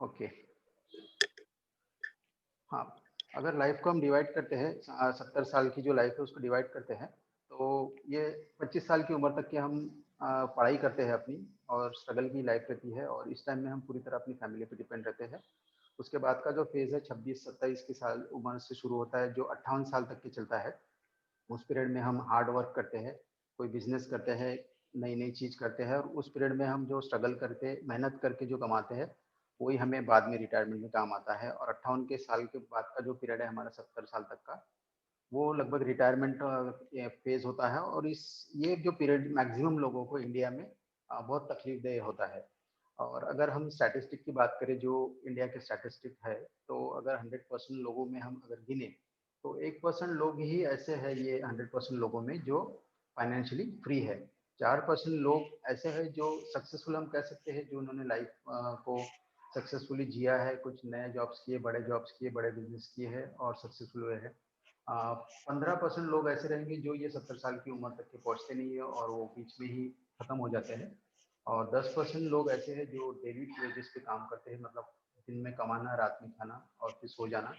Okay. हाँ, अगर life को हम डिवाइड करते हैं 70 साल की जो लाइफ है उसको डिवाइड करते हैं, तो ये 25 साल की उम्र तक की हम पढ़ाई करते हैं अपनी, और स्ट्रगल की लाइफ रहती है, और इस टाइम में हम पूरी तरह अपनी फैमिली पे डिपेंड रहते हैं। उसके बाद का जो फेज़ है 26-27 की साल उम्र से शुरू होता है, जो 58 साल तक की चलता है। उस पीरियड में हम हार्ड वर्क करते हैं, कोई बिजनेस करते हैं, नई नई चीज़ करते हैं, और उस पीरियड में हम जो स्ट्रगल करके मेहनत करके जो कमाते हैं वही हमें बाद में रिटायरमेंट में काम आता है। और 58 के साल के बाद का जो पीरियड है हमारा 70 साल तक का, वो लगभग रिटायरमेंट फेज होता है। और इस ये जो पीरियड मैक्सिमम लोगों को इंडिया में बहुत तकलीफदेह होता है। और अगर हम स्टैटिस्टिक की बात करें, जो इंडिया के स्टैटिस्टिक है, तो अगर 100% लोगों में हम अगर गिने, तो 1% लोग ही ऐसे हैं ये 100% लोगों में जो फाइनेंशियली फ्री है। 4% लोग ऐसे हैं जो सक्सेसफुल हम कह सकते हैं, जो उन्होंने लाइफ को सक्सेसफुली जिया है, कुछ नए जॉब्स किए, बड़े जॉब्स किए, बड़े बिजनेस किए हैं और सक्सेसफुल हुए हैं। 15% लोग ऐसे रहेंगे जो ये 70 साल की उम्र तक के पहुंचते नहीं है और वो बीच में ही खत्म हो जाते हैं। और 10% लोग ऐसे हैं जो डेली वेजेस पे काम करते हैं, मतलब दिन में कमाना, रात में खाना और फिर सो जाना।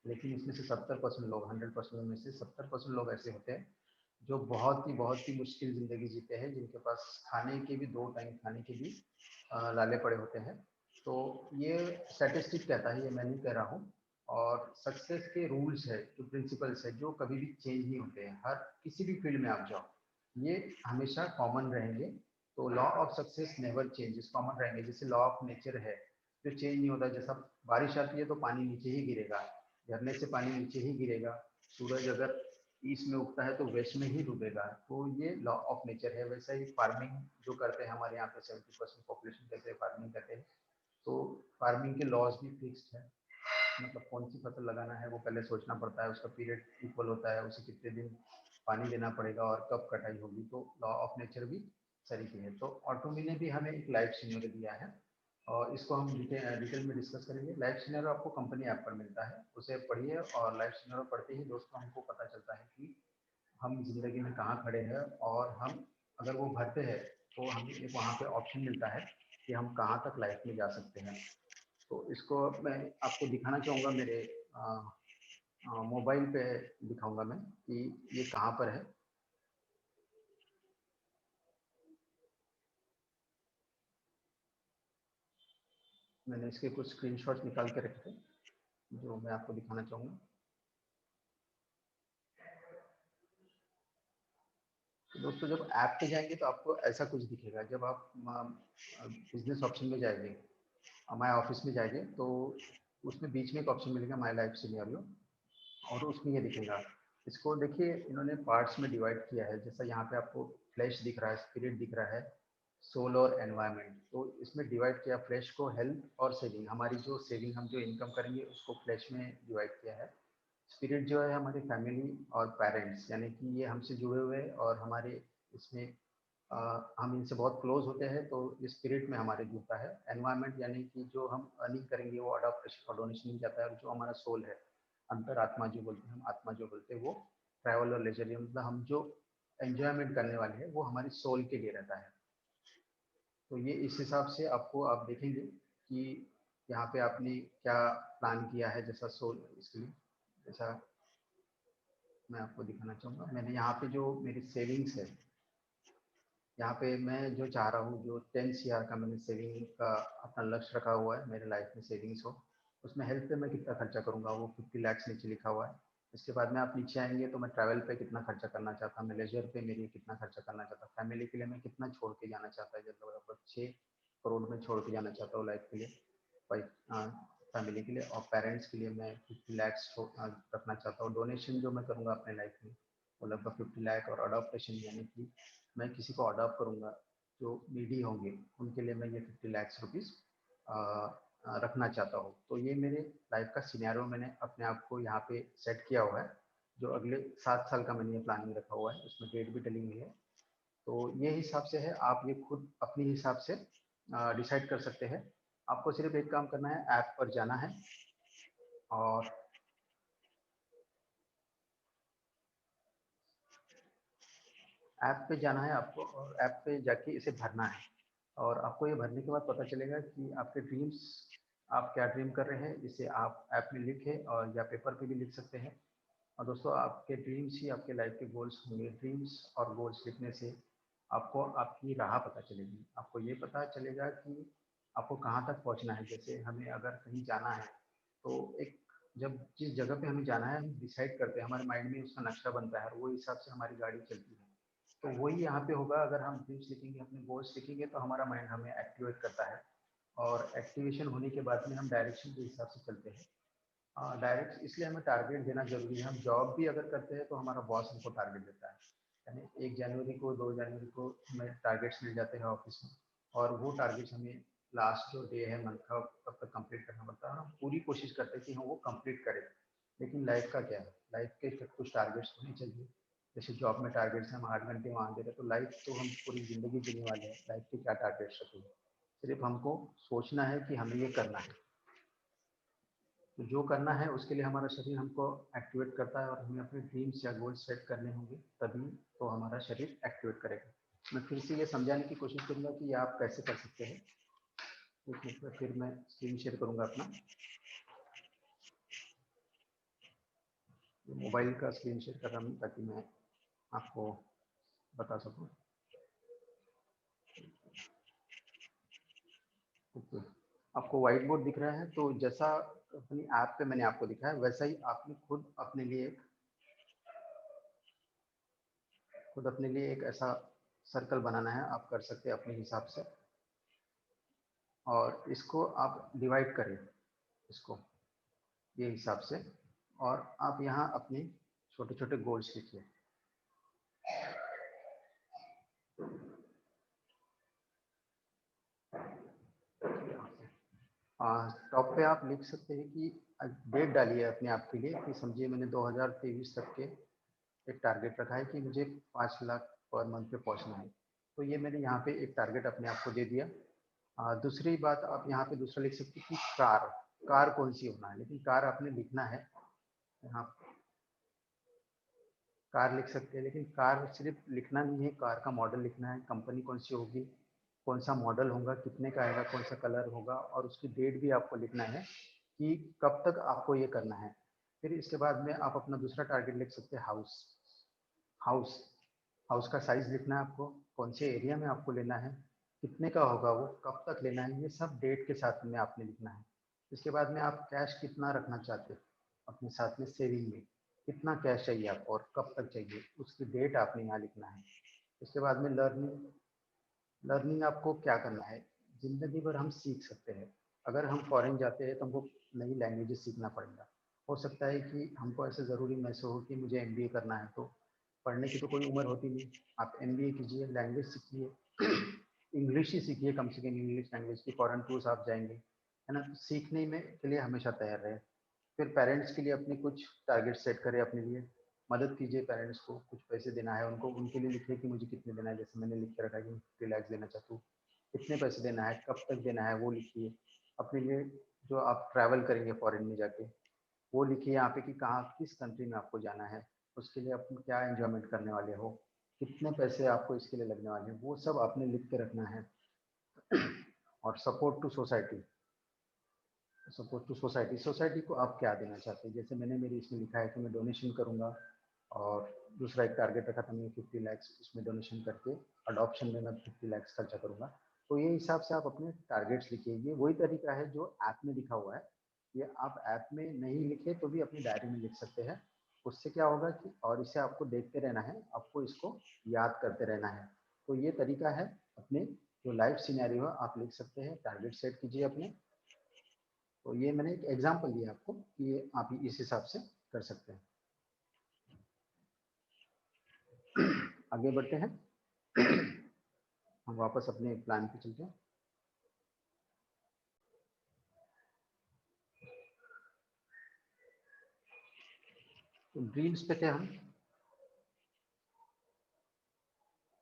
लेकिन इसमें से 70% लोग, 100% में से 70% लोग ऐसे होते हैं जो बहुत ही मुश्किल ज़िंदगी जीते हैं, जिनके पास खाने के भी, 2 टाइम खाने के भी लाले पड़े होते हैं। तो ये स्टैटिस्टिक कहता है, ये मैं नहीं कह रहा हूँ। और सक्सेस के रूल्स है, जो प्रिंसिपल्स है, जो कभी भी चेंज नहीं होते हैं। हर किसी भी फील्ड में आप जाओ, ये हमेशा कॉमन रहेंगे। तो law of success never changes, common रहेंगे। जैसे लॉ ऑफ नेचर है जो चेंज नहीं होता, जैसा बारिश आती है तो पानी नीचे ही गिरेगा, झरने से पानी नीचे ही गिरेगा। सूरज अगर ईस्ट में उगता है तो वेस्ट में ही डूबेगा। तो ये लॉ ऑफ नेचर है। वैसा ही फार्मिंग जो करते हैं, हमारे यहाँ पे 70% पॉपुलेशन करते हैं, फार्मिंग करते हैं। तो फार्मिंग के लॉज भी फिक्स्ड है, मतलब कौन सी फसल लगाना है वो पहले सोचना पड़ता है, उसका पीरियड इक्वल होता है, उसे कितने दिन पानी देना पड़ेगा और कब कटाई होगी। तो लॉ ऑफ नेचर भी तरीके है। तो ऑटोमी ने भी हमें एक लाइफ सिनेरियो दिया है, और इसको हम डिटेल में डिस्कस करेंगे। लाइफ सिनेरियो आपको कंपनी ऐप पर मिलता है, उसे पढ़िए, और लाइफ सिनेरियो पढ़ते ही दोस्तों हमको पता चलता है कि हम जिंदगी में कहाँ खड़े हैं। और हम अगर वो भरते हैं तो हमें एक वहाँ पे ऑप्शन मिलता है कि हम कहाँ तक लाइफ में जा सकते हैं। तो इसको मैं आपको दिखाना चाहूँगा, मेरे मोबाइल पे दिखाऊंगा मैं कि ये कहाँ पर है। मैंने इसके कुछ स्क्रीनशॉट्स निकाल के रखे थे जो मैं आपको दिखाना चाहूँगा। तो दोस्तों, जब ऐप पे जाएंगे तो आपको ऐसा कुछ दिखेगा। जब आप बिजनेस ऑप्शन में जाएंगे, माय ऑफिस में जाएंगे, तो उसमें बीच में एक ऑप्शन मिलेगा माय लाइफ सिनेरियो, और उसमें ये दिखेगा। इसको देखिए, इन्होंने पार्ट्स में डिवाइड किया है। जैसा यहाँ पे आपको फ्लैश दिख रहा है, स्पिरिट दिख रहा है, सोल और एनवायरनमेंट। तो इसमें डिवाइड किया फ्लैश को, हेल्थ और सेविंग, हमारी जो सेविंग, हम जो इनकम करेंगे उसको फ्लैश में डिवाइड किया है। स्पिरिट जो है हमारी फैमिली और पेरेंट्स, यानी कि ये हमसे जुड़े हुए और हमारे इसमें हम इनसे बहुत क्लोज होते हैं, तो ये स्पिरिट में हमारे जुड़ता है। एनवायरनमेंट यानी कि जो हम अर्निंग करेंगे वो अडॉप्टेशन और डोनेशन में जाता है। और जो हमारा सोल है, अंतर आत्मा जो बोलते हैं हम, आत्मा जो बोलते हैं, वो ट्रैवल और लेजर, मतलब हम जो एंजॉयमेंट करने वाले हैं वो हमारी सोल के लिए रहता है। तो ये इस हिसाब से आपको, आप देखेंगे कि यहाँ पे आपने क्या प्लान किया है जैसा सोल इसके लिए। जैसा मैं आपको दिखाना चाहूँगा, मैंने यहाँ पे जो मेरी सेविंग्स है, यहाँ पे मैं जो चाह रहा हूँ, जो 10 CR का मैंने सेविंग का अपना लक्ष्य रखा हुआ है, मेरे लाइफ में सेविंग्स हो। उसमें हेल्थ पे मैं कितना खर्चा करूँगा, वो 50 लाख नीचे लिखा हुआ है। इसके बाद में आप नीचे आएंगे तो मैं ट्रैवल पे कितना खर्चा करना चाहता, मैं लेजर पे मेरी कितना खर्चा करना चाहता, फैमिली के लिए मैं कितना छोड़ के जाना चाहता है, जैसे लगभग 6 करोड़ में छोड़ के जाना चाहता हूँ लाइफ के लिए, फैमिली के लिए। और पेरेंट्स के लिए मैं 50 लैक्स रखना चाहता हूँ। डोनेशन जो मैं करूँगा अपने लाइफ में वो लगभग 50 लाख। और अडॉप्टेशन यानी कि मैं किसी को अडॉप्ट करूँगा जो नीडी होंगे, उनके लिए मैं ये 50 लाख रुपीज़ रखना चाहता हूँ। तो ये मेरे लाइफ का सिनेरियो मैंने अपने आप को यहाँ पे सेट किया हुआ है, जो अगले 7 साल का मैंने ये प्लानिंग रखा हुआ है। उसमें डेट भी डली हुई है। तो ये हिसाब से है, आप ये खुद अपने हिसाब से डिसाइड कर सकते हैं। आपको सिर्फ एक काम करना है, ऐप पर जाना है, और ऐप पे जाना है आपको, और ऐप पे जाके इसे भरना है। और आपको ये भरने के बाद पता चलेगा कि आपके ड्रीम्स आप क्या ड्रीम कर रहे हैं इसे आप ऐप में लिखें और या पेपर पे भी लिख सकते हैं। और दोस्तों आपके ड्रीम्स ही आपके लाइफ के गोल्स होंगे। ड्रीम्स और गोल्स लिखने से आपको आपकी राह पता चलेगी। आपको ये पता चलेगा कि आपको कहाँ तक पहुँचना है। जैसे हमें अगर कहीं जाना है तो एक जब जिस जगह पे हमें जाना है हम डिसाइड करते हैं, हमारे माइंड में उसका नक्शा बनता है और वो हिसाब से हमारी गाड़ी चलती है। तो वही यहाँ पे होगा, अगर हम ड्रीम्स लिखेंगे, अपने गोल्स लिखेंगे तो हमारा माइंड हमें एक्टिवेट करता है और एक्टिवेशन होने के बाद में हम डायरेक्शन के हिसाब से चलते हैं। डायरेक्ट इसलिए हमें टारगेट देना जरूरी है। हम जॉब भी अगर करते हैं तो हमारा बॉस हमको टारगेट देता है, यानी 1 जनवरी को 2 जनवरी को हमें टारगेट्स मिल जाते हैं ऑफिस में, और वो टारगेट्स हमें लास्ट जो डे है मंथ का तब तक कंप्लीट करना पड़ता है। हम पूरी कोशिश करते हैं कि हम वो कंप्लीट करें। लेकिन लाइफ का क्या है, लाइफ के कुछ टारगेट्स होने चाहिए। जैसे जॉब में टारगेट्स हम 8 घंटे वहाँ दे रहे, तो लाइफ तो हम पूरी ज़िंदगी जीने वाले हैं, लाइफ के क्या टारगेट्स रखेंगे। सिर्फ हमको सोचना है कि हमें ये करना है, तो जो करना है उसके लिए हमारा शरीर हमको एक्टिवेट करता है, और हमें अपने ड्रीम्स या गोल्स सेट करने होंगे तभी तो हमारा शरीर एक्टिवेट करेगा। मैं फिर से ये समझाने की कोशिश करूँगा कि ये आप कैसे कर सकते हैं। एक मिनट में फिर मैं स्क्रीन शेयर करूँगा अपना, मोबाइल का स्क्रीन शेयर कर रहा हूँ ताकि मैं आपको बता सकूँ। ओके, आपको व्हाइट बोर्ड दिख रहा है, तो जैसा अपनी ऐप पे मैंने आपको दिखाया वैसा ही आपने खुद अपने लिए एक ऐसा सर्कल बनाना है। आप कर सकते हैं अपने हिसाब से, और इसको आप डिवाइड करें, इसको ये हिसाब से, और आप यहाँ अपने छोटे छोटे गोल्स लिखिए। टॉप पे आप लिख सकते हैं कि डेट डालिए अपने आप के लिए, कि समझिए मैंने 2023 तक के एक टारगेट रखा है कि मुझे 5 लाख पर मंथ पे पहुंचना है। तो ये मैंने यहाँ पे एक टारगेट अपने आप को दे दिया। दूसरी बात आप यहाँ पे दूसरा लिख सकते हैं कि कार कार कौन सी होना है, लेकिन कार आपने लिखना है यहाँ। कार लिख सकते हैं, लेकिन कार सिर्फ लिखना नहीं है, कार का मॉडल लिखना है, कंपनी कौन सी होगी, कौन सा मॉडल होगा, कितने का आएगा, कौन सा कलर होगा, और उसकी डेट भी आपको लिखना है कि कब तक आपको ये करना है। फिर इसके बाद में आप अपना दूसरा टारगेट लिख सकते हैं, हाउस हाउस हाउस का साइज लिखना है आपको, कौन से एरिया में आपको लेना है, कितने का होगा वो, कब तक लेना है, ये सब डेट के साथ में आपने लिखना है। इसके बाद में आप कैश कितना रखना चाहते हैं अपने साथ में, सेविंग में कितना कैश चाहिए आपको और कब तक चाहिए, उसकी डेट आपने यहाँ लिखना है। उसके बाद में लर्निंग लर्निंग आपको क्या करना है। ज़िंदगी भर हम सीख सकते हैं। अगर हम फॉरेन जाते हैं तो हमको नई लैंग्वेजेस सीखना पड़ेगा। हो सकता है कि हमको ऐसे ज़रूरी महसूस हो कि मुझे एमबीए करना है, तो पढ़ने की तो कोई उम्र होती नहीं, आप एमबीए कीजिए, लैंग्वेज सीखिए, इंग्लिश ही सीखिए, कम से कम इंग्लिश लैंग्वेज की फॉरेन टूर्स आप जाएंगे, है ना। तो सीखने में के लिए हमेशा तैयार रहे। फिर पेरेंट्स के लिए अपने कुछ टारगेट सेट करें अपने लिए, मदद कीजिए पेरेंट्स को, कुछ पैसे देना है उनको, उनके लिए लिखिए कि मुझे कितने देना है। जैसे मैंने लिख के रखा है कि 50 लाख देना चाहता हूँ, कितने पैसे देना है, कब तक देना है, वो लिखिए। अपने लिए जो आप ट्रैवल करेंगे फॉरेन में जाके, वो लिखिए यहाँ पे कि कहाँ किस कंट्री में आपको जाना है, उसके लिए आप क्या एंजॉयमेंट करने वाले हो, कितने पैसे आपको इसके लिए लगने वाले हैं, वो सब आपने लिख के रखना है। और सपोर्ट टू सोसाइटी सोसाइटी को आप क्या देना चाहते हैं। जैसे मैंने मेरी इसमें लिखा है कि मैं डोनेशन करूंगा, और दूसरा एक टारगेट रखा था मैं 50 लाख इसमें डोनेशन करके, अडॉप्शन में मैं 50 लाख खर्चा करूंगा। तो ये हिसाब से आप अपने टारगेट्स लिखिए। ये वही तरीका है जो ऐप में लिखा हुआ है। ये आप ऐप में नहीं लिखे तो भी अपनी डायरी में लिख सकते हैं। उससे क्या होगा कि, और इसे आपको देखते रहना है, आपको इसको याद करते रहना है। तो ये तरीका है, अपने जो लाइफ सिनेरियो है आप लिख सकते हैं, टारगेट सेट कीजिए अपने। तो ये मैंने एक एग्जांपल दिया आपको कि ये आप इस हिसाब से कर सकते हैं। आगे बढ़ते हैं, हम वापस अपने प्लान पे चलते हैं। तो ड्रीम्स पे थे हम,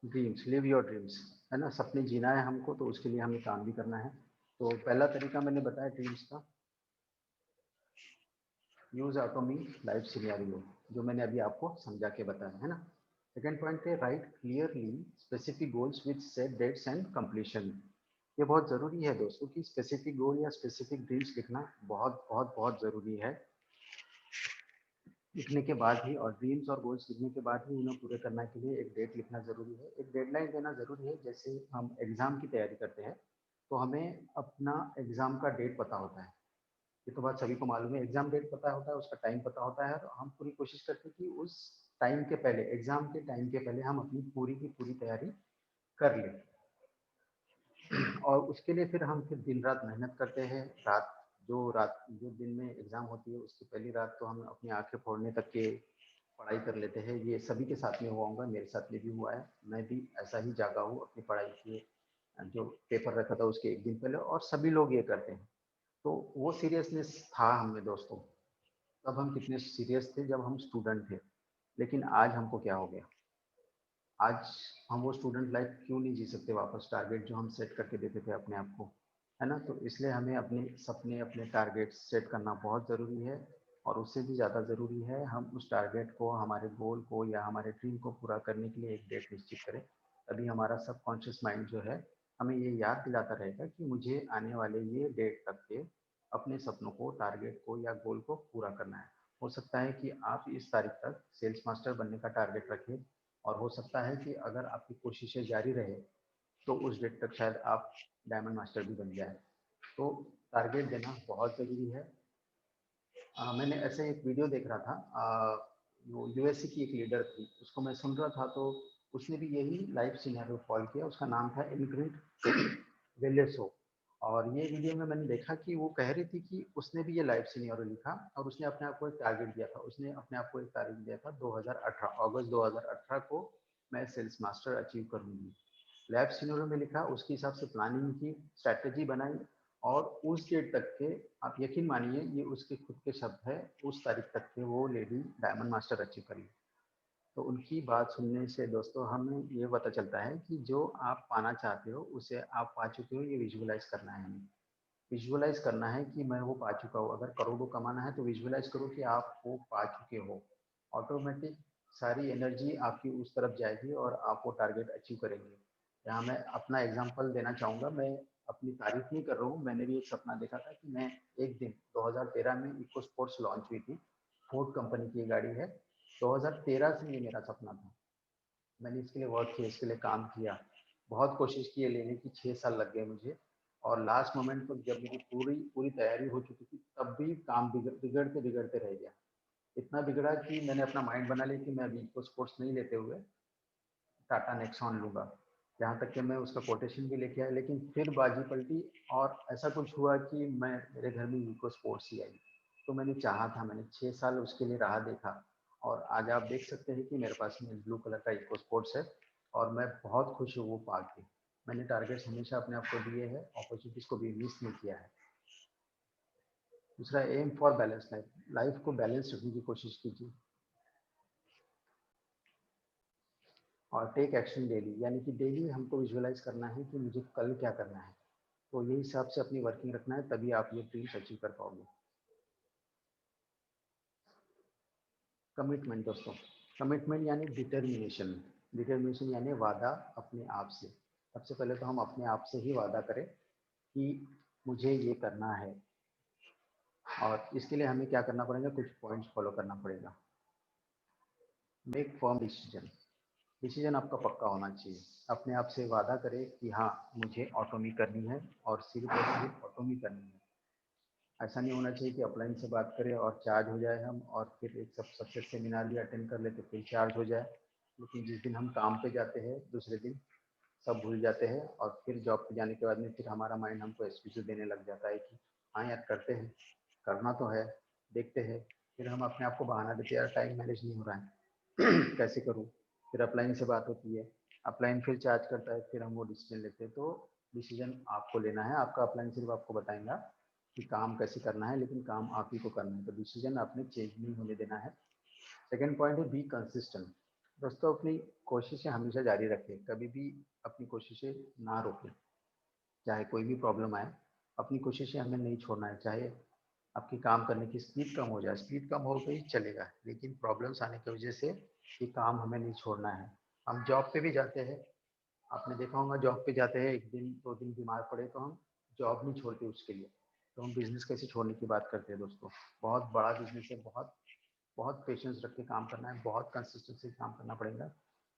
ड्रीम्स, लिव योर ड्रीम्स, है ना। सपने जीना है हमको, तो उसके लिए हमें काम भी करना है। तो पहला तरीका मैंने बताया ड्रीम्स का, यूज ऑटोमी लाइफ सिनेरियो, जो मैंने अभी आपको समझा के बताया, है ना। सेकेंड पॉइंट है right clearly specific goals with set dates and completion. ये बहुत ज़रूरी है दोस्तों कि स्पेसिफिक गोल या स्पेसिफिक ड्रीम्स लिखना बहुत बहुत बहुत ज़रूरी है। लिखने के बाद ही और ड्रीम्स और गोल्स लिखने के बाद ही उन्हें पूरे करने के लिए एक डेट लिखना ज़रूरी है, एक डेडलाइन देना ज़रूरी है। जैसे हम एग्ज़ाम की तैयारी करते हैं, तो हमें अपना एग्ज़ाम का डेट पता होता है। ये तो बात सभी को मालूम है, एग्ज़ाम डेट पता होता है, उसका टाइम पता होता है, और हम पूरी कोशिश करते हैं कि उस टाइम के पहले, एग्ज़ाम के टाइम के पहले हम अपनी पूरी की पूरी तैयारी कर लें। और उसके लिए फिर हम फिर दिन रात मेहनत करते हैं। रात जो दिन में एग्ज़ाम होती है उसकी पहली रात तो हम अपनी आँखें फोड़ने तक के पढ़ाई कर लेते हैं। ये सभी के साथ में हुआ होगा, मेरे साथ में भी हुआ है। मैं भी ऐसा ही जागा हूँ अपनी पढ़ाई के जो पेपर रखा था उसके एक दिन पहले, और सभी लोग ये करते हैं। तो वो सीरियसनेस था हम में दोस्तों। तब हम कितने सीरियस थे जब हम स्टूडेंट थे। लेकिन आज हमको क्या हो गया? आज हम वो स्टूडेंट लाइफ क्यों नहीं जी सकते वापस, टारगेट जो हम सेट करके देते थे अपने आप को, है ना? तो इसलिए हमें अपने सपने, अपने टारगेट सेट करना बहुत ज़रूरी है। और उससे भी ज़्यादा ज़रूरी है हम उस टारगेट को, हमारे गोल को या हमारे ड्रीम को पूरा करने के लिए एक डेट निश्चित करें। तभी हमारा सबकॉन्शियस माइंड जो है हमें ये याद दिलाता रहेगा कि मुझे आने वाले ये डेट तक के अपने सपनों को, टारगेट को या गोल को पूरा करना है। हो सकता है कि आप इस तारीख तक सेल्स मास्टर बनने का टारगेट रखें, और हो सकता है कि अगर आपकी कोशिशें जारी रहे तो उस डेट तक शायद आप डायमंड मास्टर भी बन जाए। तो टारगेट देना बहुत ज़रूरी है। मैंने ऐसे एक वीडियो देख रहा था। वो यूएसए की एक लीडर थी, उसको मैं सुन रहा था, तो उसने भी यही लाइफ सिनेरियो फॉल किया। उसका नाम था इनग्रिड वेलेसो। और ये वीडियो में मैंने देखा कि वो कह रही थी कि उसने भी ये लाइफ सिनेरियो लिखा, और उसने अपने आप को एक टारगेट दिया था। उसने अपने आप को एक तारीख दिया था 2018, अगस्त 2018 को मैं सेल्स मास्टर अचीव करूंगी। लैब सिनेरियो में लिखा, उसके हिसाब से प्लानिंग की, स्ट्रैटेजी बनाई, और उस डेट तक के, आप यकीन मानिए ये उसके खुद के शब्द है, उस तारीख तक के वो लेडी डायमंड मास्टर अचीव करी। तो उनकी बात सुनने से दोस्तों हमें ये पता चलता है कि जो आप पाना चाहते हो उसे आप पा चुके हो, ये विजुअलाइज करना है हमें। विजुअलाइज करना है कि मैं वो पा चुका हूँ। अगर करोड़ों कमाना है तो विजुअलाइज करो कि आप वो पा चुके हो। ऑटोमेटिक सारी एनर्जी आपकी उस तरफ जाएगी और आप वो टारगेट अचीव करेंगे। यहाँ मैं अपना एग्जांपल देना चाहूँगा। मैं अपनी तारीफ नहीं कर रहा हूँ, मैंने भी एक सपना देखा था कि मैं एक दिन 2013 में इको स्पोर्ट्स लॉन्च हुई थी, फोर्ड कंपनी की गाड़ी है। 2013 से ये मेरा सपना था। मैंने इसके लिए वर्क किया, इसके लिए काम किया, बहुत कोशिश की है लेने की, 6 साल लग गए मुझे। और लास्ट मोमेंट पर जब मेरी पूरी पूरी तैयारी हो चुकी थी, तब भी काम बिगड़ते बिगड़ते रह गया। इतना बिगड़ा कि मैंने अपना माइंड बना लिया कि मैं अभी इको स्पोर्ट्स नहीं लेते हुए टाटा नेक्सॉन लूँगा। यहाँ तक कि मैं उसका कोटेशन भी लेके आया, लेकिन फिर बाजी पलटी, और ऐसा कुछ हुआ कि मैं, मेरे घर में इको स्पोर्ट्स ही आई। तो मैंने चाहा था, मैंने 6 साल उसके लिए राह देखा, और आज आप देख सकते हैं कि मेरे पास में ब्लू कलर का इको स्पोर्ट्स है, और मैं बहुत खुश हूँ वो पा के। मैंने टारगेट्स हमेशा अपने आप को दिए हैं, अपॉर्चुनिटीज़ को भी मिस नहीं किया है। दूसरा, M for balance life, life को बैलेंस रखने की कोशिश कीजिए। और टेक एक्शन डेली, यानी कि डेली हमको विजुअलाइज करना है कि मुझे कल क्या करना है। तो ये हिसाब से अपनी वर्किंग रखना है, तभी आप ये ड्रीम्स अचीव कर पाओगे। कमिटमेंट दोस्तों, कमिटमेंट यानी डिटर्मिनेशन। डिटर्मिनेशन यानी वादा अपने आप से। सबसे पहले तो हम अपने आप से ही वादा करें कि मुझे ये करना है। और इसके लिए हमें क्या करना पड़ेगा, कुछ पॉइंट्स फॉलो करना पड़ेगा। मेक फर्म डिसीजन, डिसीजन आपका पक्का होना चाहिए। अपने आप से वादा करें कि हाँ, मुझे ऑटोमी करनी है, और सिर्फ और सिर्फ ऑटोमी करनी है। ऐसा नहीं होना चाहिए कि अपलाइन से बात करें और चार्ज हो जाए हम, और फिर एक सब सक्सेस सेमिनार भी अटेंड कर लेते फिर चार्ज हो जाए। लेकिन जिस दिन हम काम पे जाते हैं दूसरे दिन सब भूल जाते हैं, और फिर जॉब पे जाने के बाद में फिर हमारा माइंड हमको एक्सक्यूज देने लग जाता है कि हाँ यार करते हैं, करना तो है, देखते हैं। फिर हम अपने आप को बहाना देते हैं, यार टाइम मैनेज नहीं हो रहा है कैसे करूँ। फिर अपलाइन से बात होती है, अपलाइन फिर चार्ज करता है, फिर हम वो डिसीजन लेते हैं। तो डिसीजन आपको लेना है, आपका अपलाइन सिर्फ आपको बताएगा कि काम कैसे करना है, लेकिन काम आप ही को करना है। तो डिसीजन आपने चेंज नहीं होने देना है। सेकेंड पॉइंट है बी कंसिस्टेंट। दोस्तों अपनी कोशिशें हमेशा जारी रखें, कभी भी अपनी कोशिशें ना रोकें। चाहे कोई भी प्रॉब्लम आए, अपनी कोशिशें हमें नहीं छोड़ना है। चाहे आपकी काम करने की स्पीड कम हो जाए, स्पीड कम हो गई चलेगा, लेकिन प्रॉब्लम्स आने की वजह से ये काम हमें नहीं छोड़ना है। हम जॉब पे भी जाते हैं, आपने देखा होगा जॉब पे जाते हैं, एक दिन 2 दिन बीमार पड़े तो हम जॉब नहीं छोड़ते उसके लिए। तो हम बिजनेस कैसे छोड़ने की बात करते हैं दोस्तों। बहुत बड़ा बिजनेस है, बहुत बहुत पेशेंस रख के काम करना है, बहुत कंसिस्टेंसी काम करना पड़ेगा।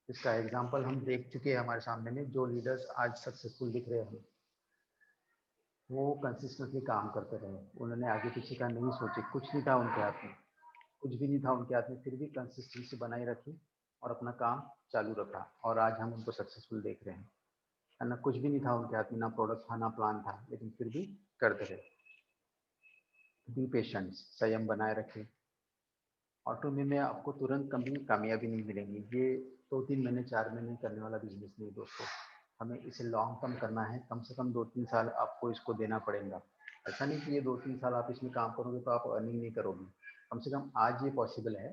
इसका एग्जाम्पल हम देख चुके हैं हमारे सामने में, जो लीडर्स आज सक्सेसफुल दिख रहे हैं वो कंसिस्टेंटली काम करते रहे। उन्होंने आगे पीछे का नहीं सोचे, कुछ नहीं था उनके हाथ में, कुछ भी नहीं था उनके हाथ में, फिर भी कंसिस्टेंसी बनाई रखी और अपना काम चालू रखा, और आज हम उनको सक्सेसफुल देख रहे हैं। है ना, कुछ भी नहीं था उनके हाथ में, ना प्रोडक्ट था ना प्लान था, लेकिन फिर भी करते रहे। बी पेशेंट, संयम बनाए रखे। ऑटोमी में आपको तुरंत कभी कामयाबी नहीं मिलेंगी। ये 2-3 महीने 4 महीने करने वाला बिजनेस नहीं दोस्तों। हमें इसे लॉन्ग टर्म करना है, कम से कम 2-3 साल आपको इसको देना पड़ेगा। ऐसा नहीं कि ये 2-3 साल आप इसमें काम करोगे तो आप अर्निंग नहीं करोगे। कम से कम आज ये पॉसिबल है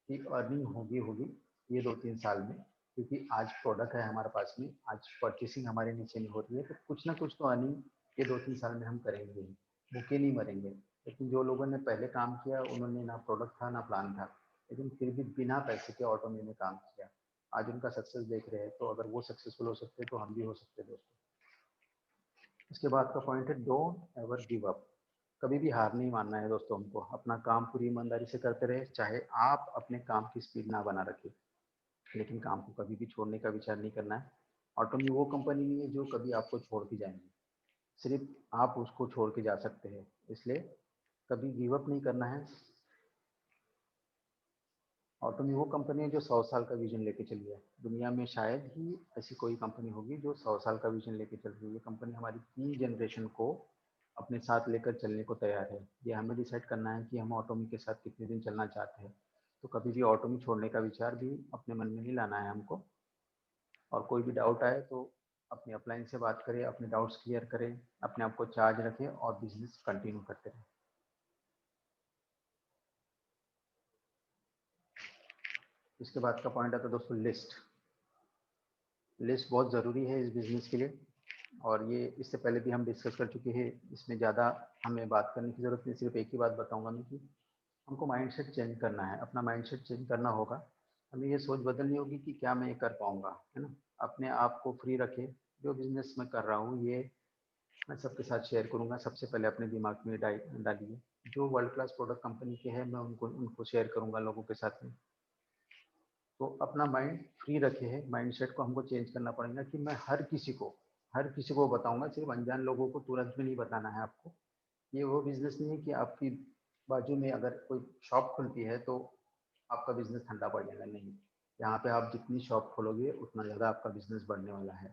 कि अर्निंग होगी होगी ये 2-3 साल में, क्योंकि आज प्रोडक्ट है हमारे पास में, आज परचेसिंग हमारे नीचे में हो रही है, तो कुछ ना कुछ तो अर्निंग ये 2-3 साल में हम करेंगे ही, भूखे नहीं मरेंगे। लेकिन जो लोगों ने पहले काम किया उन्होंने ना प्रोडक्ट था ना प्लान था, लेकिन फिर भी बिना पैसे के ऑटोमी में काम किया, आज उनका सक्सेस देख रहे हैं। तो अगर वो सक्सेसफुल हो सकते हैं तो हम भी हो सकते हैं दोस्तों। इसके बाद का पॉइंट है डोंट एवर गिव अप। कभी भी हार नहीं मानना है दोस्तों हमको। अपना काम पूरी ईमानदारी से करते रहे, चाहे आप अपने काम की स्पीड ना बना रखें, लेकिन काम को कभी भी छोड़ने का विचार नहीं करना है। ऑटोमी वो कंपनी नहीं है जो कभी आपको छोड़ के जाएंगे, सिर्फ आप उसको छोड़ के जा सकते हैं। इसलिए कभी गिव अप नहीं करना है। ऑटोमी वो कंपनी है जो 100 साल का विजन लेके चली है। दुनिया में शायद ही ऐसी कोई कंपनी होगी जो 100 साल का विजन लेके चल रही है। ये कंपनी हमारी 3 जनरेशन को अपने साथ लेकर चलने को तैयार है। ये हमें डिसाइड करना है कि हम ऑटोमी के साथ कितने दिन चलना चाहते हैं। तो कभी भी ऑटोमी छोड़ने का विचार भी अपने मन में नहीं लाना है हमको। और कोई भी डाउट आए तो अपने अपलाइन से बात करें, अपने डाउट्स क्लियर करें, अपने आप को चार्ज रखें और बिजनेस कंटिन्यू करते रहें। इसके बाद का पॉइंट आता है दोस्तों लिस्ट। लिस्ट बहुत ज़रूरी है इस बिज़नेस के लिए, और ये इससे पहले भी हम डिस्कस कर चुके हैं। इसमें ज़्यादा हमें बात करने की ज़रूरत नहीं, सिर्फ एक ही बात बताऊंगा मैं कि हमको माइंडसेट चेंज करना है, अपना माइंडसेट चेंज करना होगा। हमें ये सोच बदलनी होगी कि क्या मैं ये कर पाऊंगा, है ना। अपने आप को फ्री रखें। जो बिज़नेस मैं कर रहा हूँ ये मैं सबके साथ शेयर करूंगा, सबसे पहले अपने दिमाग में डालिए। जो वर्ल्ड क्लास प्रोडक्ट कंपनी के हैं मैं उनको उनको शेयर करूंगा लोगों के साथ में। तो अपना माइंड फ्री रखे है, माइंडसेट को हमको चेंज करना पड़ेगा कि मैं हर किसी को बताऊंगा, सिर्फ अनजान लोगों को तुरंत में नहीं बताना है आपको। ये वो बिजनेस नहीं है कि आपकी बाजू में अगर कोई शॉप खुलती है तो आपका बिजनेस ठंडा पड़ जाएगा, नहीं। यहाँ पे आप जितनी शॉप खोलोगे उतना ज़्यादा आपका बिजनेस बढ़ने वाला है।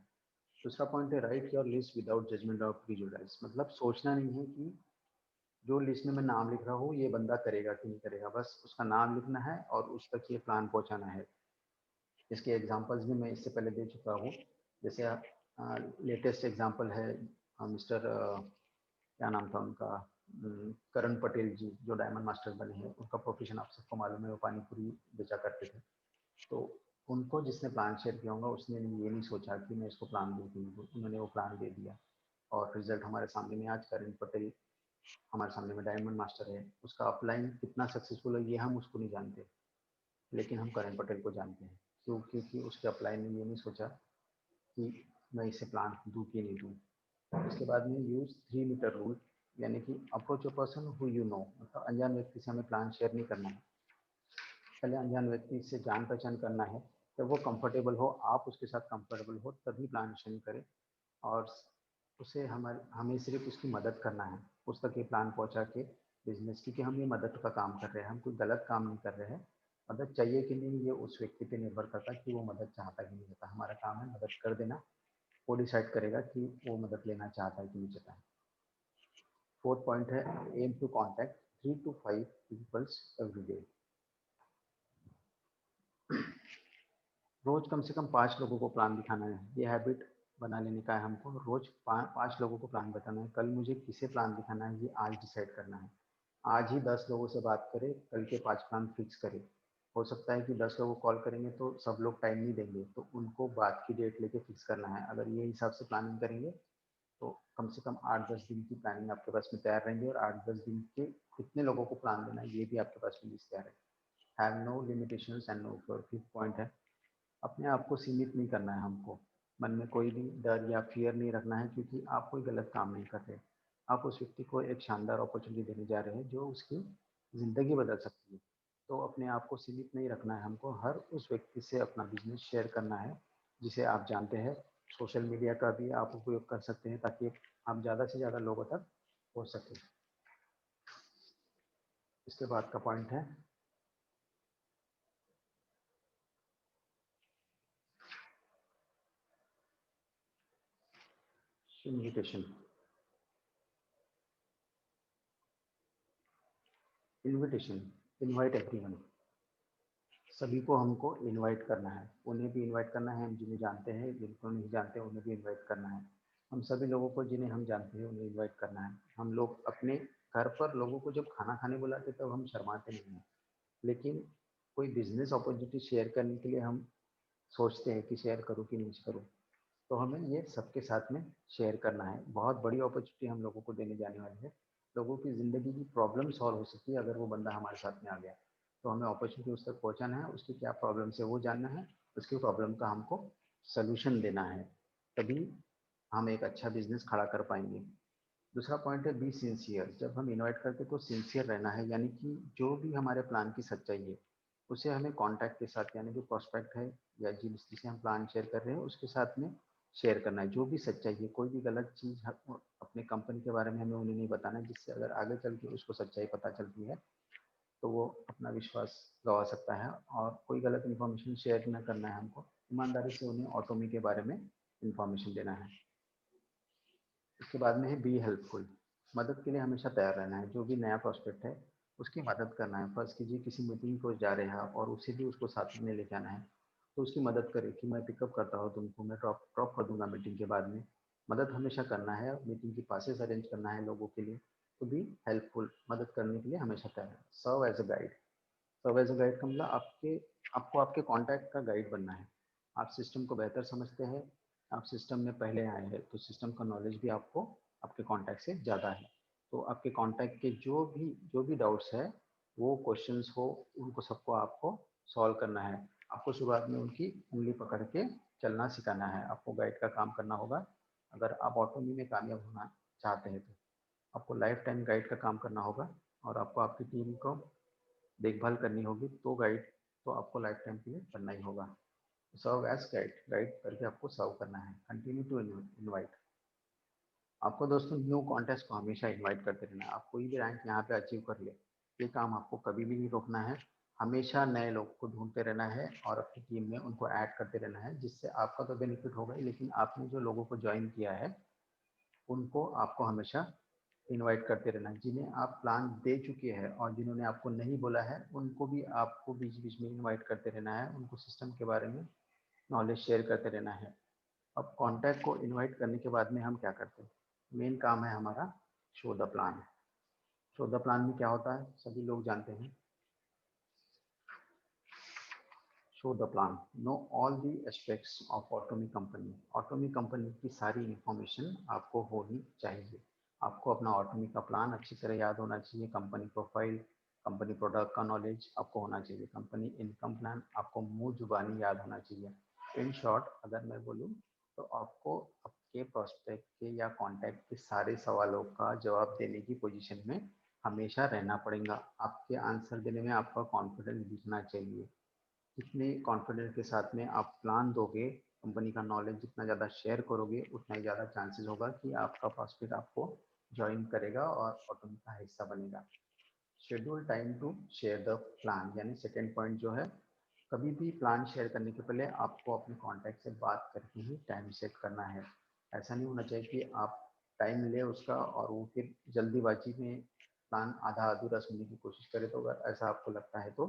दूसरा पॉइंट है write your list without judgement और प्रीजुडाइज। मतलब सोचना नहीं है कि जो लिस्ट में मैं नाम लिख रहा हूँ ये बंदा करेगा कि नहीं करेगा, बस उसका नाम लिखना है और उस तक ये प्लान पहुँचाना है। इसके एग्जांपल्स भी मैं इससे पहले दे चुका हूँ। जैसे लेटेस्ट एग्जांपल है मिस्टर क्या नाम था उनका, करण पटेल जी, जो डायमंड मास्टर बने हैं। उनका प्रोफेशन आप सबको मालूम है, वो पानी पूरी बेचा करते थे। तो उनको जिसने प्लान शेयर किया होगा उसने ये नहीं सोचा कि मैं इसको प्लान दूँ कि नहीं दूँ, उन्होंने वो प्लान दे दिया और रिजल्ट हमारे सामने में। आज करण पटेल हमारे सामने में डायमंड मास्टर है। उसका अपलाइन कितना सक्सेसफुल है ये हम उसको नहीं जानते, लेकिन हम करण पटेल को जानते हैं। क्यों? क्योंकि उसके अपलाइन ने ये नहीं सोचा कि मैं इसे प्लान दूँ कि नहीं दूँ। उसके बाद में यूज 3 मीटर रूल, यानी कि approach a person who you know. मतलब अनजान व्यक्ति से हमें प्लान शेयर नहीं करना है। पहले अनजान व्यक्ति से जान पहचान करना है, जब वो कंफर्टेबल हो, आप उसके साथ कंफर्टेबल हो, तभी प्लान शेयर करें। और उसे हमें सिर्फ उसकी मदद करना है, उस तक ये प्लान पहुंचा के बिजनेस, क्योंकि हम ये मदद का काम कर रहे हैं, हम कोई गलत काम नहीं कर रहे हैं। मदद चाहिए कि नहीं ये उस व्यक्ति पे निर्भर करता है कि वो मदद चाहता कि नहीं चाहता। हमारा काम है मदद कर देना, वो डिसाइड करेगा कि वो मदद लेना चाहता है कि नहीं चाहता है। फोर्थ पॉइंट है aim to contact 3 to 5 peoples every day. रोज कम से कम 5 लोगों को प्लान दिखाना है। ये हैबिट बना लेने का है हमको। रोज 5 लोगों को प्लान बताना है। कल मुझे किसे प्लान दिखाना है ये आज डिसाइड करना है। आज ही 10 लोगों से बात करें, कल के 5 प्लान फिक्स करें। हो सकता है कि 10 लोगों को कॉल करेंगे तो सब लोग टाइम नहीं देंगे, तो उनको बात की डेट लेके फिक्स करना है। अगर ये हिसाब से प्लानिंग करेंगे तो कम से कम 8-10 दिन की प्लानिंग आपके पास में तैयार रहेंगे। और 8-10 दिन के कितने लोगों को प्लान देना है ये भी आपके पास में लिस्ट तैयार है। Have no limitations and no fifth point है अपने आप को सीमित नहीं करना है हमको। मन में कोई भी डर या फियर नहीं रखना है, क्योंकि आप कोई गलत काम नहीं कर रहे। आप उस व्यक्ति को एक शानदार अपॉर्चुनिटी देने जा रहे हैं जो उसकी ज़िंदगी बदल सकती है। तो अपने आप को सीमित नहीं रखना है हमको, हर उस व्यक्ति से अपना बिजनेस शेयर करना है जिसे आप जानते हैं। सोशल मीडिया का भी आप उपयोग कर सकते हैं ताकि आप ज़्यादा से ज़्यादा लोगों तक पहुँच सकें। इसके बाद का पॉइंट है इनविटेशन। Invitation, invite everyone. सभी को हमको इनवाइट करना है, उन्हें भी इनवाइट करना है, हम जिन्हें जानते हैं, जिनको नहीं जानते उन्हें भी इनवाइट करना है। हम सभी लोगों को जिन्हें हम जानते हैं उन्हें इनवाइट करना है। हम लोग अपने घर पर लोगों को जब खाना खाने बुलाते तब हम शर्माते नहीं हैं, लेकिन कोई बिजनेस अपॉर्चुनिटी शेयर करने के लिए हम सोचते हैं कि शेयर करूँ कि नहीं करूँ। तो हमें ये सबके साथ में शेयर करना है। बहुत बड़ी अपॉर्चुनिटी हम लोगों को देने जाने वाली है। लोगों की ज़िंदगी की प्रॉब्लम सॉल्व हो सकती है अगर वो बंदा हमारे साथ में आ गया। तो हमें अपॉर्चुनिटी उस तक पहुँचाना है, उसकी क्या प्रॉब्लम है वो जानना है, उसकी प्रॉब्लम का हमको सलूशन देना है। तभी हम एक अच्छा बिजनेस खड़ा कर पाएंगे। दूसरा पॉइंट है बी सिंसियर। जब हम इनवाइट करते हैं तो सिंसियर रहना है, यानी कि जो भी हमारे प्लान की सच्चाई है उसे हमें कॉन्टैक्ट के साथ, यानी जो प्रोस्पेक्ट है या जिससे हम प्लान शेयर कर रहे हैं उसके साथ में शेयर करना है। जो भी सच्चाई है, कोई भी गलत चीज़ अपने कंपनी के बारे में हमें उन्हें नहीं बताना है, जिससे अगर आगे चल के उसको सच्चाई पता चलती है तो वो अपना विश्वास गंवा सकता है। और कोई गलत इन्फॉर्मेशन शेयर न करना है हमको, ईमानदारी से उन्हें ऑटोमी के बारे में इन्फॉर्मेशन देना है। उसके बाद में है बी हेल्पफुल। मदद के लिए हमेशा तैयार रहना है। जो भी नया प्रोस्पेक्ट है उसकी मदद करना है। फर्ज कीजिए किसी मीटिंग को जा रहे हैं आप और उसे भी उसको साथ में ले जाना है, तो उसकी मदद करें कि मैं पिकअप करता हूँ तुमको, मैं ड्रॉप ड्रॉप कर दूंगा मीटिंग के बाद में। मदद हमेशा करना है। मीटिंग की पासेस अरेंज करना है लोगों के लिए, तो भी हेल्पफुल, मदद करने के लिए हमेशा तैयार है। Serve as a guide. Serve as a guide का मतलब आपको आपके कॉन्टैक्ट का गाइड बनना है। आप सिस्टम को बेहतर समझते हैं, आप सिस्टम में पहले आए हैं, तो सिस्टम का नॉलेज भी आपको आपके कॉन्टैक्ट से ज़्यादा है। तो आपके कॉन्टैक्ट के जो भी डाउट्स है, वो क्वेश्चंस हो, उनको सबको आपको सॉल्व करना है। आपको शुरुआत में उनकी उंगली पकड़ के चलना सिखाना है। आपको गाइड का काम करना होगा। अगर आप ऑटोमी में कामयाब होना चाहते हैं तो आपको लाइफ टाइम गाइड का काम करना होगा, और आपको आपकी टीम को देखभाल करनी होगी। तो गाइड तो आपको लाइफ टाइम के लिए करना ही होगा। सर्व एज गाइड, गाइड करके आपको सर्व करना है। Continue to invite. आपको दोस्तों न्यू कॉन्टेस्ट को हमेशा इनवाइट करते रहना है। आप कोई भी रैंक यहाँ पे अचीव कर ले, ये काम आपको कभी भी नहीं रोकना है। हमेशा नए लोग को ढूंढते रहना है और अपनी टीम में उनको ऐड करते रहना है, जिससे आपका तो बेनिफिट होगा ही, लेकिन आपने जो लोगों को ज्वाइन किया है उनको आपको हमेशा इनवाइट करते रहना है। जिन्हें आप प्लान दे चुके हैं और जिन्होंने आपको नहीं बोला है उनको भी आपको बीच बीच में इनवाइट करते रहना है, उनको सिस्टम के बारे में नॉलेज शेयर करते रहना है। अब कॉन्टैक्ट को इनवाइट करने के बाद में हम क्या करते हैं? मेन काम है हमारा show the plan. Show the plan में क्या होता है सभी लोग जानते हैं। Show the plan, know all the aspects of otomy company. Otomy company की सारी इंफॉर्मेशन आपको होनी चाहिए। आपको अपना ऑटोमी का प्लान अच्छी तरह याद होना चाहिए। कंपनी प्रोफाइल, कंपनी प्रोडक्ट का नॉलेज आपको होना चाहिए। कंपनी इनकम प्लान आपको मुंह जुबानी याद होना चाहिए। इन शॉर्ट अगर मैं बोलूँ तो आपको आपके प्रोस्पेक्ट के या कॉन्टैक्ट के सारे सवालों का जवाब देने की पोजीशन में हमेशा रहना पड़ेगा। आपके आंसर देने में आपका कॉन्फिडेंस दिखना चाहिए। जितने कॉन्फिडेंस के साथ में आप प्लान दोगे, कंपनी का नॉलेज जितना ज़्यादा शेयर करोगे, उतना ही ज़्यादा चांसेस होगा कि आपका प्रॉस्पेक्ट आपको ज्वाइन करेगा और ऑटोमी का हिस्सा बनेगा। Schedule time to share the plan, यानी सेकेंड पॉइंट जो है, कभी भी प्लान शेयर करने के पहले आपको अपने कॉन्टैक्ट से बात करके ही टाइम सेट करना है। ऐसा नहीं होना चाहिए कि आप टाइम ले उसका और वो फिर जल्दीबाजी में प्लान आधा अधूरा सुनने की कोशिश करे। तो अगर ऐसा आपको लगता है तो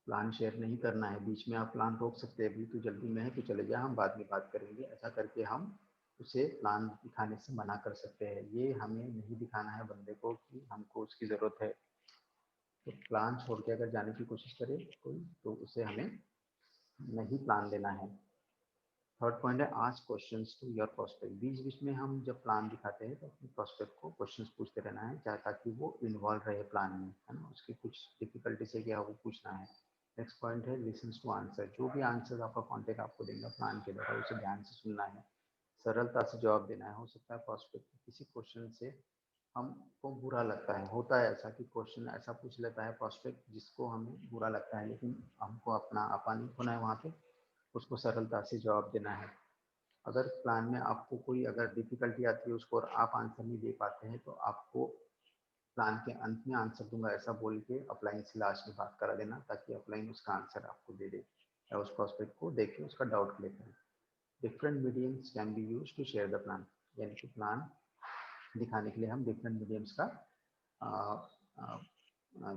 प्लान शेयर नहीं करना है। बीच में आप प्लान रोक सकते हैं, अभी तो जल्दी में है तो चले जाए, हम बाद में बात करेंगे, ऐसा करके हम उसे प्लान दिखाने से मना कर सकते हैं। ये हमें नहीं दिखाना है बंदे को कि हमको उसकी ज़रूरत है। तो प्लान छोड़ के अगर जाने की कोशिश करे कोई, तो उसे हमें नहीं प्लान देना है। थर्ड पॉइंट है ask questions to your prospect. बीच बीच में हम जब प्लान दिखाते हैं तो अपने प्रोस्पेक्ट को क्वेश्चंस पूछते रहना है, ताकि वो इन्वॉल्व रहे प्लान में, है ना। उसकी कुछ डिफिकल्टी से क्या वो पूछना है। नेक्स्ट पॉइंट है लिसन्स टू आंसर। जो भी आंसर आपका कॉन्टेक्ट आपको देगा प्लान के द्वारा उसे ध्यान से सुनना है, सरलता से जवाब देना है। हो सकता है प्रोस्पेक्ट किसी क्वेश्चन से हमको बुरा लगता है, होता है ऐसा कि क्वेश्चन ऐसा पूछ लेता है प्रोस्पेक्ट जिसको हमें बुरा लगता है, लेकिन हमको अपना आपा नहीं खोना है वहाँ पे, उसको सरलता से जवाब देना है। अगर प्लान में आपको कोई अगर डिफिकल्टी आती है उसको और आप आंसर नहीं दे पाते हैं तो आपको प्लान के अंत में आंसर दूंगा ऐसा बोल के अपलाइन से लास्ट में बात करा देना, ताकि अपलाइन उसका आंसर आपको दे दे या उस प्रोस्पेक्ट को देख के उसका डाउट क्लियर करें। Different mediums can be use to share the plan, यानी कि प्लान दिखाने के लिए हम डिफरेंट मीडियम्स का आ, आ, आ,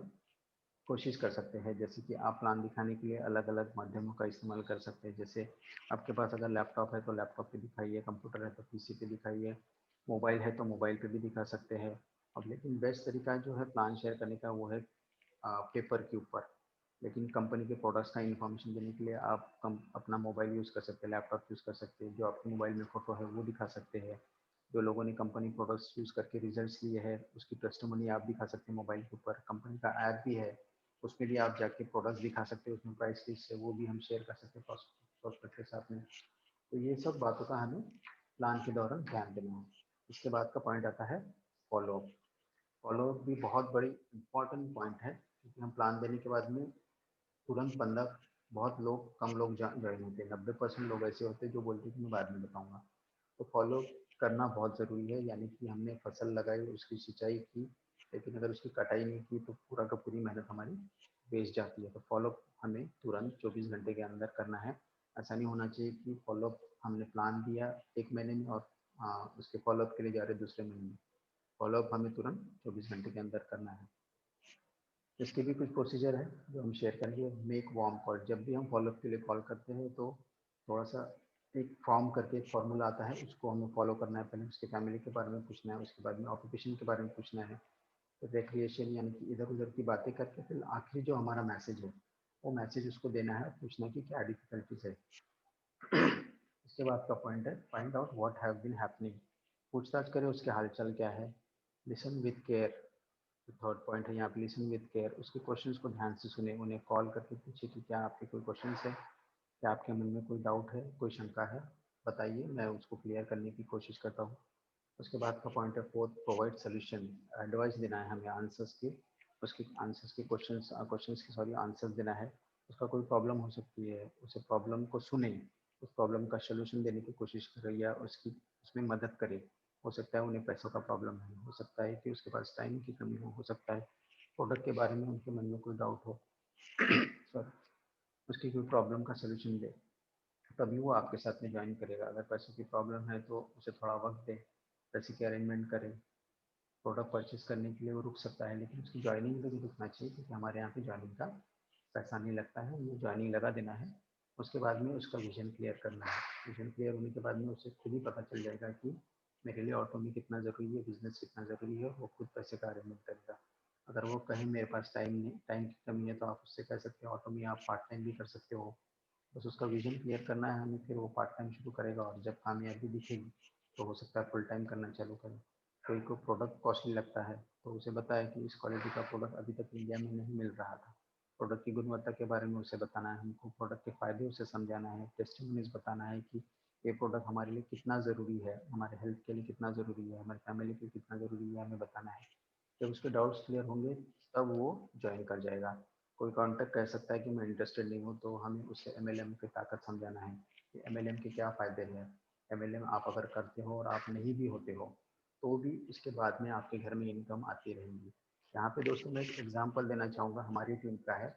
कोशिश कर सकते हैं। जैसे कि आप प्लान दिखाने के लिए अलग अलग माध्यमों का इस्तेमाल कर सकते हैं। जैसे आपके पास अगर लैपटॉप है तो लैपटॉप पे दिखाइए, कंप्यूटर है तो पीसी पे दिखाइए, मोबाइल है तो मोबाइल पे भी दिखा सकते हैं। अब लेकिन बेस्ट तरीका जो है प्लान शेयर करने का वो है पेपर के ऊपर। लेकिन कंपनी के प्रोडक्ट्स का इन्फॉर्मेशन देने के लिए आप अपना मोबाइल यूज़ कर सकते हैं, लैपटॉप यूज़ कर सकते हैं। जो आपके मोबाइल में फ़ोटो है वो दिखा सकते हैं। जो लोगों ने कंपनी प्रोडक्ट्स यूज़ करके रिजल्ट्स लिए हैं उसकी टेस्टिमोनी आप दिखा सकते हैं मोबाइल के ऊपर। कंपनी का ऐप भी है, उसमें भी आप जाके प्रोडक्ट्स दिखा सकते हैं, उसमें प्राइस लिस्ट है वो भी हम शेयर कर सकते हैं प्रोस्पेक्ट के साथ में। तो ये सब बातों का हमें प्लान के दौरान ध्यान देना है। इसके बाद का पॉइंट आता है फॉलोअप। फॉलोअप भी बहुत बड़ी इंपॉर्टेंट पॉइंट है, क्योंकि हम प्लान देने के बाद में तुरंत बंदा, बहुत लोग कम लोग ज्वाइन होते हैं, 90% लोग ऐसे होते हैं जो बोलते हैं कि मैं बाद में बताऊंगा। तो फॉलो करना बहुत ज़रूरी है। यानी कि हमने फसल लगाई, उसकी सिंचाई की, लेकिन अगर उसकी कटाई नहीं की तो पूरा का पूरी मेहनत हमारी वेस्ट जाती है। तो फॉलो हमें तुरंत 24 घंटे के अंदर करना है। ऐसा नहीं होना चाहिए कि फॉलोअप हमने प्लान दिया 1 महीने में और उसके फॉलोअप के लिए जा रहे दूसरे महीने में। फॉलोअप हमें तुरंत 24 घंटे के अंदर करना है। इसके भी कुछ प्रोसीजर है जो हम शेयर करेंगे। मेक वार्म कॉल, जब भी हम फॉलोअप के लिए कॉल करते हैं तो थोड़ा सा एक फॉर्म करके एक फॉर्मूला आता है, उसको हमें फॉलो करना है। पहले उसके फैमिली के बारे में पूछना है, उसके बाद में ऑक्यूपेशन के बारे में पूछना है, फिर रिक्रिएशन यानी कि इधर उधर की बातें करके फिर आखिरी जो हमारा मैसेज है वो मैसेज उसको देना है, पूछना कि क्या डिफिकल्टीज है। इसके बाद का पॉइंट है find out what have been happening. पूछताछ करें उसके हालचाल क्या है। Listen with care, third point है यहाँ पे लिसन विद केयर। उसके क्वेश्चंस को ध्यान से सुने, उन्हें कॉल करके पूछे कि क्या आपके कोई क्वेश्चंस है, क्या आपके मन में कोई डाउट है, कोई शंका है, बताइए, मैं उसको क्लियर करने की कोशिश करता हूँ। उसके बाद का पॉइंट है फोर्थ, प्रोवाइड सोल्यूशन। एडवाइस देना है हमें आंसर्स की, उसके आंसर्स के क्वेश्चंस की सॉरी आंसर्स देना है। उसका कोई प्रॉब्लम हो सकती है, उसे प्रॉब्लम को सुने, उस प्रॉब्लम का सोल्यूशन देने की कोशिश करें या उसकी उसमें मदद करें। हो सकता है उन्हें पैसों का प्रॉब्लम है, हो सकता है कि उसके पास टाइम की कमी हो सकता है प्रोडक्ट के बारे में उनके मन में कोई डाउट हो। सॉरी, उसकी कोई प्रॉब्लम का सोल्यूशन दे, तभी वो आपके साथ में ज्वाइन करेगा। अगर पैसों की प्रॉब्लम है तो उसे थोड़ा वक्त दें, पैसे की अरेंजमेंट करें। प्रोडक्ट परचेज करने के लिए वो रुक सकता है, लेकिन उसकी ज्वाइनिंग तो भी रुकना चाहिए, क्योंकि हमारे यहाँ पे ज्वाइनिंग का पैसा नहीं लगता है, ये ज्वाइनिंग लगा देना है। उसके बाद में उसका विजन क्लियर करना है। विजन क्लियर होने के बाद में उसे खुद ही पता चल जाएगा कि मेरे लिए ऑटोमी कितना ज़रूरी है, बिजनेस कितना ज़रूरी है, वो खुद पैसे का अरेंजमेंट करेगा। अगर वो कहे मेरे पास टाइम नहीं, टाइम की कमी है, तो आप उससे कह सकते हो ऑटोमी आप पार्ट टाइम भी कर सकते हो। बस उसका विजन क्लियर करना है हमें, फिर वो पार्ट टाइम शुरू करेगा और जब कामयाबी दिखेगी तो हो सकता है फुल टाइम करना चालू करे। कोई को प्रोडक्ट कॉस्टली लगता है तो उसे बताया कि इस क्वालिटी का प्रोडक्ट अभी तक इंडिया में नहीं मिल रहा था। प्रोडक्ट की गुणवत्ता के बारे में उसे बताना है हमको, प्रोडक्ट के फ़ायदे उसे समझाना है, टेस्टिमोनीज बताना है कि ये प्रोडक्ट हमारे लिए कितना ज़रूरी है, हमारे हेल्थ के लिए कितना ज़रूरी है, हमारे फैमिली के लिए कितना ज़रूरी है, हमें बताना है। जब उसके डाउट्स क्लियर होंगे तब वो ज्वाइन कर जाएगा। कोई कॉन्टैक्ट कह सकता है कि मैं इंटरेस्टेड नहीं हूँ, तो हमें उसे एमएलएम की ताकत समझाना है कि एमएलएम के क्या फ़ायदे हैं। एमएलएम आप अगर करते हो और आप नहीं भी होते हो तो भी उसके बाद में आपके घर में इनकम आती रहेगी। यहाँ पे दोस्तों मैं एक एग्जांपल देना चाहूँगा, हमारी टीम का है।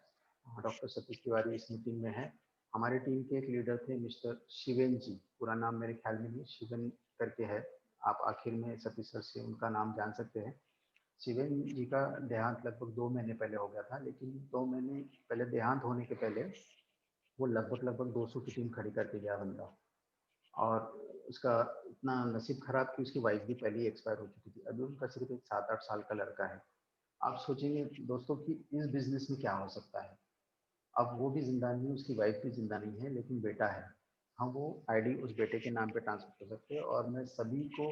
डॉक्टर सतीश तिवारी इस मीटिंग में है। हमारी टीम के एक लीडर थे मिस्टर शिवेन जी, पूरा नाम मेरे ख्याल में नहीं, शिवन करके है। आप आखिर में सतीश सर से उनका नाम जान सकते हैं। शिवेन जी का देहांत लगभग 2 महीने पहले हो गया था, लेकिन 2 महीने पहले देहांत होने के पहले वो लगभग 200 की टीम खड़ी करके गया बंदा। और उसका इतना नसीब खराब कि उसकी वाइफ भी पहले ही एक्सपायर हो चुकी थी। अभी उनका सिर्फ एक 7-8 साल का लड़का है। आप सोचेंगे दोस्तों कि इस बिजनेस में क्या हो सकता है। अब वो भी जिंदा नहीं है, उसकी वाइफ भी जिंदा नहीं है, लेकिन बेटा है। हम वो आईडी उस बेटे के नाम पे ट्रांसफर कर सकते हैं। और मैं सभी को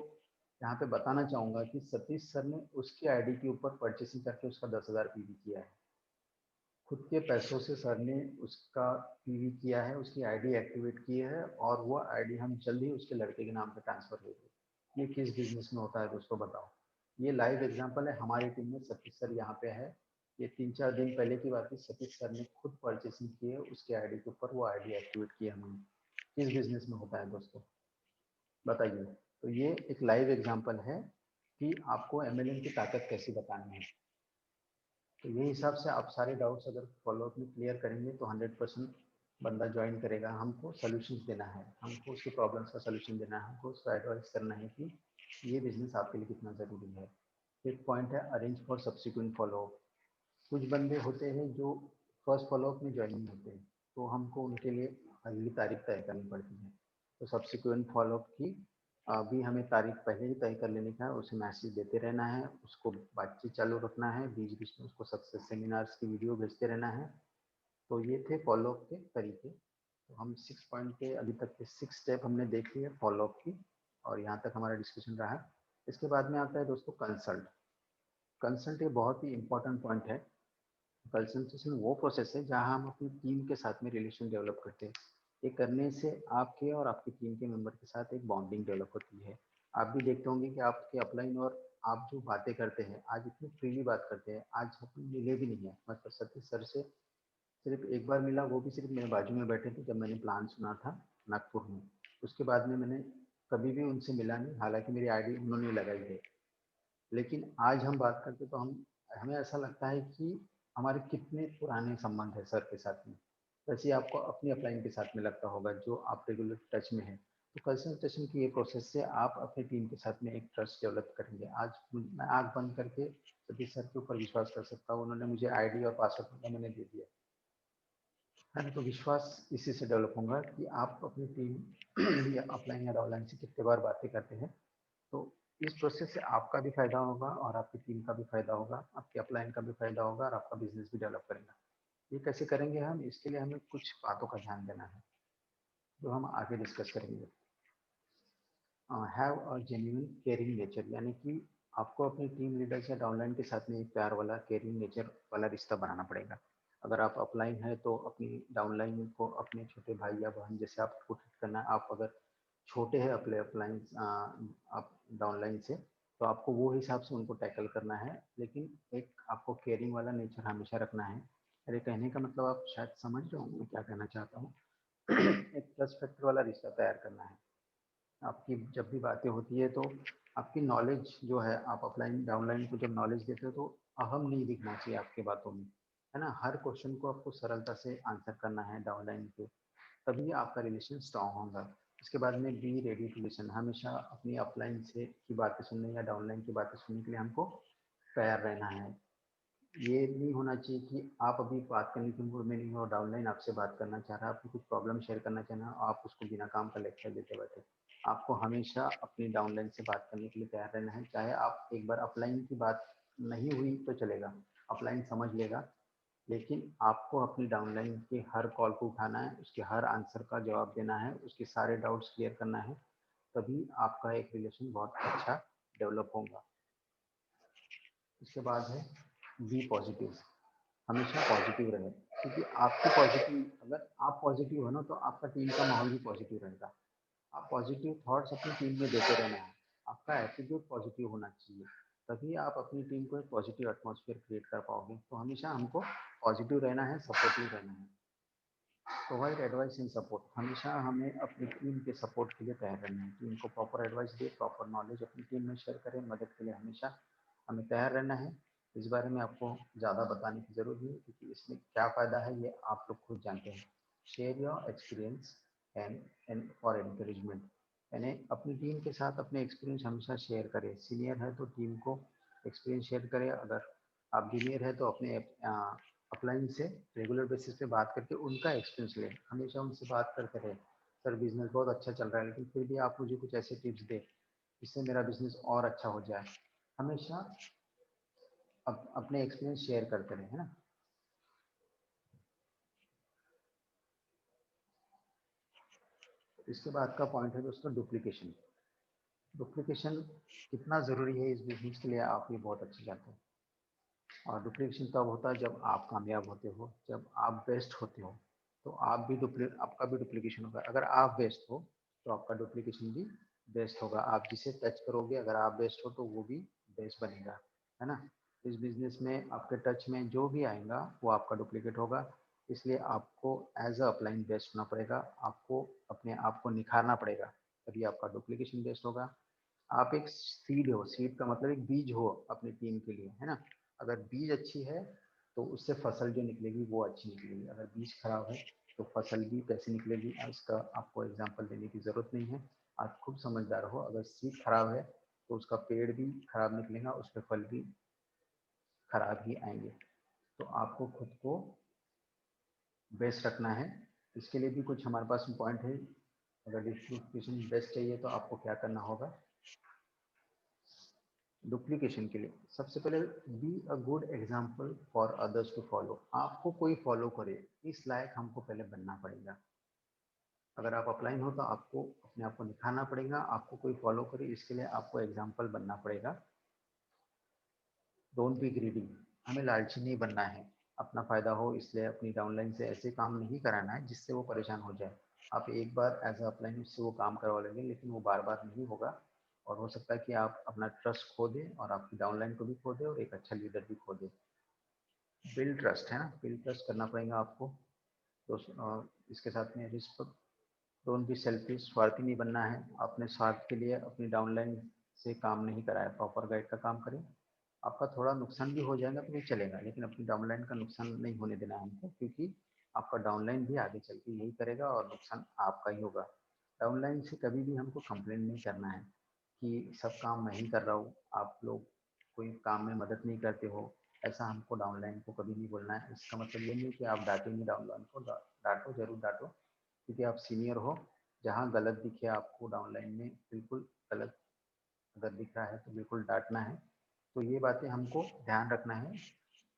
यहाँ पे बताना चाहूँगा कि सतीश सर ने उसकी आईडी के ऊपर परचेसिंग करके उसका 10,000 पीवी किया है। खुद के पैसों से सर ने उसका पीवी किया है, उसकी आईडी एक्टिवेट की है और वो आईडी हम जल्द ही उसके लड़के के नाम पे ट्रांसफर करेंगे। ये किस बिजनेस में होता है दोस्तों बताओ। ये लाइव एग्जांपल है, हमारी टीम में सतीश सर यहाँ पे है। ये 3-4 दिन पहले की बात है, सतीश सर ने खुद परचेसिंग की है, उसके आईडी के ऊपर वो आईडी एक्टिवेट की है हमने। किस बिजनेस में होता है दोस्तों बताइए। तो ये एक लाइव एग्जांपल है कि आपको एमएलएम की ताकत कैसी बतानी है। तो ये हिसाब से आप सारे डाउट्स अगर फॉलोअप में क्लियर करेंगे तो 100% बंदा ज्वाइन करेगा। हमको सोल्यूशंस देना है, हमको उसकी प्रॉब्लम्स का सोल्यूशन देना है, हमको उसको एडवाइस करना है कि ये बिजनेस आपके लिए कितना ज़रूरी है। एक पॉइंट है अरेंज फॉर सब्सिक्वेंट फॉलोअप। कुछ बंदे होते हैं जो फर्स्ट फॉलोअप में ज्वाइन नहीं होते, तो हमको उनके लिए अगली तारीख तय करनी पड़ती है। तो सब्सिक्वेंट फॉलोअप की अभी हमें तारीख पहले ही तय कर लेने का है, उसे मैसेज देते रहना है, उसको बातचीत चालू रखना है, बीच बीच में उसको सक्सेस सेमिनार्स की वीडियो भेजते रहना है। तो ये थे फॉलोअप के तरीके। तो हम 6 पॉइंट के अभी तक के 6 स्टेप हमने देख लिए फॉलोअप की, और यहाँ तक हमारा डिस्कशन रहा है। इसके बाद में आता है दोस्तों कंसल्ट। कंसल्ट ये बहुत ही इंपॉर्टेंट पॉइंट है। कंसल्टेशन वो प्रोसेस है जहाँ हम अपनी टीम के साथ में रिलेशन डेवलप करते हैं। ये करने से आपके और आपकी टीम के मेंबर के साथ एक बॉन्डिंग डेवलप होती है। आप भी देखते होंगे कि आपके अपलाइन और आप जो बातें करते हैं आज इतनी फ्रीली बात करते हैं, आज हम मिले भी नहीं है। मतलब सतीश सर से सिर्फ एक बार मिला, वो भी सिर्फ मेरे बाजू में बैठे थे जब मैंने प्लान सुना था नागपुर में। उसके बाद में मैंने कभी भी उनसे मिला नहीं, हालांकि मेरी आईडी उन्होंने लगाई है। लेकिन आज हम बात करते तो हम हमें ऐसा लगता है कि हमारे कितने पुराने संबंध है सर के साथ में। वैसे ही आपको अपनी अपलाइन के साथ में लगता होगा जो आप रेगुलर टच में है। तो कंसल्टेशन की ये प्रोसेस से आप अपनी टीम के साथ में एक ट्रस्ट डेवलप करेंगे। आज मैं आंख बंद करके सतीश सर के ऊपर विश्वास कर सकता हूँ, उन्होंने मुझे आईडी और पासवर्ड मैंने दे दिया है ना। तो विश्वास इसी से डेवलप होगा कि आप अपनी टीम या अपलाइन या डाउनलाइन से कितने बार बातें करते हैं। तो इस प्रोसेस से आपका भी फायदा होगा और आपकी टीम का भी फायदा होगा, आपके अपलाइन का भी फायदा होगा और आपका बिजनेस भी डेवलप करेगा। ये कैसे करेंगे हम, इसके लिए हमें कुछ बातों का ध्यान देना है जो हम आगे डिस्कस करेंगे। Have a genuine caring nature, यानी कि आपको अपनी टीम लीडर या डाउनलाइन के साथ में एक प्यार वाला केयरिंग नेचर वाला रिश्ता बनाना पड़ेगा। अगर आप अपलाइन है तो अपनी डाउनलाइन को अपने छोटे भाई या बहन जैसे आपको ट्रीट करना है। आप अगर छोटे हैं अपने अपलाइन आप डाउनलाइन से, तो आपको वो हिसाब से उनको टैकल करना है। लेकिन एक आपको केयरिंग वाला नेचर हमेशा रखना है। मेरे कहने का मतलब आप शायद समझ रहे हो मैं क्या कहना चाहता हूँ। एक ट्रस्ट फैक्टर वाला रिश्ता तैयार करना है। आपकी जब भी बातें होती है तो आपकी नॉलेज जो है, आप अपलाइन डाउनलाइन को जब नॉलेज देते हो तो अहम नहीं दिखना चाहिए आपके बातों में, है ना। हर क्वेश्चन को आपको सरलता से आंसर करना है डाउनलाइन के, तभी आपका रिलेशन स्ट्रांग होगा। इसके बाद में बी रेडी टू लिसन, हमेशा अपनी अपलाइन से की बातें सुनने या डाउनलाइन की बातें सुनने के लिए हमको तैयार रहना है। ये नहीं होना चाहिए कि आप अभी बात करने के मूड में नहीं हो, डाउनलाइन आपसे बात करना चाह रहा है, आपको कुछ प्रॉब्लम शेयर करना चाह रहा है, आप उसको बिना काम का लेक्चर देते बैठे। आपको हमेशा अपनी डाउनलाइन से बात करने के लिए तैयार रहना है। चाहे आप एक बार अपलाइन की बात नहीं हुई तो चलेगा, अपलाइन समझ लेगा, लेकिन आपको अपनी डाउनलाइन के हर कॉल को उठाना है, उसके हर आंसर का जवाब देना है, उसके सारे डाउट्स क्लियर करना है। तभी आपका एक रिलेशन बहुत अच्छा डेवलप होगा। इसके बाद है बी पॉजिटिव, हमेशा पॉजिटिव रहे। क्योंकि आपकी पॉजिटिव, अगर आप पॉजिटिव हो ना तो आपका टीम का माहौल भी पॉजिटिव रहेगा। आप पॉजिटिव थॉट्स अपनी टीम में देते रहना है, आपका एटीट्यूड पॉजिटिव होना चाहिए, तभी आप अपनी टीम को एक पॉजिटिव एटमॉस्फेयर क्रिएट कर पाओगे। तो हमेशा हमको पॉजिटिव रहना है, सपोर्टिव रहना है। प्रोवाइड एडवाइस इन सपोर्ट, हमेशा हमें अपनी टीम के सपोर्ट के लिए तैयार रहना है। टीम को प्रॉपर एडवाइस दे, प्रॉपर नॉलेज अपनी टीम में शेयर करें, मदद के लिए हमेशा हमें तैयार रहना है। इस बारे में आपको ज़्यादा बताने की ज़रूरत नहीं है क्योंकि इसमें क्या फ़ायदा है ये आप लोग खुद जानते हैं। Share your experience and for encouragement, यानी अपनी टीम के साथ अपने एक्सपीरियंस हमेशा शेयर करें। सीनियर है तो टीम को एक्सपीरियंस शेयर करें, अगर आप जूनियर है तो अपने अपलाइन से रेगुलर बेसिस पे बात करके उनका एक्सपीरियंस लें। हमेशा उनसे बात करते रहे, सर बिजनेस बहुत अच्छा चल रहा है लेकिन फिर भी आप मुझे कुछ ऐसे टिप्स दें जिससे मेरा बिजनेस और अच्छा हो जाए। हमेशा अपने एक्सपीरियंस शेयर करते रहे, है ना। इसके बाद का पॉइंट है दोस्तों डुप्लीकेशन। डुप्लीकेशन कितना ज़रूरी है इस बिजनेस के लिए आप ये बहुत अच्छे जानते हैं। और डुप्लीकेशन तब होता है जब आप कामयाब होते हो, जब आप बेस्ट होते हो, तो आप भी आपका भी डुप्लीकेशन होगा। अगर आप बेस्ट हो तो आपका डुप्लीकेशन भी बेस्ट होगा। आप जिसे टच करोगे, अगर आप बेस्ट हो तो वो भी बेस्ट बनेगा, है ना। इस बिजनेस में आपके टच में जो भी आएगा वो आपका डुप्लीकेट होगा। इसलिए आपको एज अ अपलाइन बेस्ट होना पड़ेगा, आपको अपने आप को निखारना पड़ेगा, तभी आपका डुप्लीकेशन बेस्ट होगा। आप एक सीड हो, सीड का मतलब एक बीज हो अपनी टीम के लिए, है ना। अगर बीज अच्छी है तो उससे फसल जो निकलेगी वो अच्छी निकलेगी। अगर बीज खराब है तो फसल भी कैसे निकलेगी, इसका आपको एग्जांपल देने की ज़रूरत नहीं है। आप खूब समझदार हो, अगर सीड खराब है तो उसका पेड़ भी खराब निकलेगा, उस पर फल भी खराब ही आएंगे। तो आपको खुद को बेस्ट रखना है। इसके लिए भी कुछ हमारे पास पॉइंट है। अगर डिस्ट्रीब्यूशन बेस्ट चाहिए तो आपको क्या करना होगा। डुप्लीकेशन के लिए सबसे पहले be a good example for others to follow. आपको कोई फॉलो करे, इस लायक हमको पहले बनना पड़ेगा। अगर आप अपलाइन हो तो आपको अपने आप को निखारना पड़ेगा, आपको कोई फॉलो करे इसके लिए आपको एग्जाम्पल बनना पड़ेगा। डोंट बी ग्रीडी, हमें लालची नहीं बनना है। अपना फायदा हो इसलिए अपनी डाउनलाइन से ऐसे काम नहीं कराना है जिससे वो परेशान हो जाए। आप एक बार एज अ अपलाइन उससे वो काम करवा लेंगे, लेकिन वो बार बार नहीं होगा। और हो सकता है कि आप अपना ट्रस्ट खो दें और आपकी डाउनलाइन को भी खो दें और एक अच्छा लीडर भी खो दें। बिल्ड ट्रस्ट है ना, बिल्ड ट्रस्ट करना पड़ेगा आपको। तो इसके साथ में रिस्क, डोंट बी सेल्फिश, स्वार्थी नहीं बनना है। अपने स्वार्थ के लिए अपनी डाउनलाइन से काम नहीं कराया, प्रॉपर गाइड का काम करें। आपका थोड़ा नुकसान भी हो जाएगा तो भी चलेगा, लेकिन अपनी डाउनलाइन का नुकसान नहीं होने देना है हमको, क्योंकि आपका डाउनलाइन भी आगे चल के यही करेगा और नुकसान आपका ही होगा। डाउनलाइन से कभी भी हमको कंप्लेन नहीं करना है कि सब काम मैं ही कर रहा हूँ, आप लोग कोई काम में मदद नहीं करते हो। ऐसा हमको डाउनलाइन को कभी नहीं बोलना है। इसका मतलब ये नहीं कि आप डांटेंगे डाउनलाइन को, डांटो जरूर डांटो, क्योंकि आप सीनियर हो। जहाँ गलत दिखे आपको डाउनलाइन में, बिल्कुल गलत अगर दिख रहा है तो बिल्कुल डांटना है। तो ये बातें हमको ध्यान रखना है।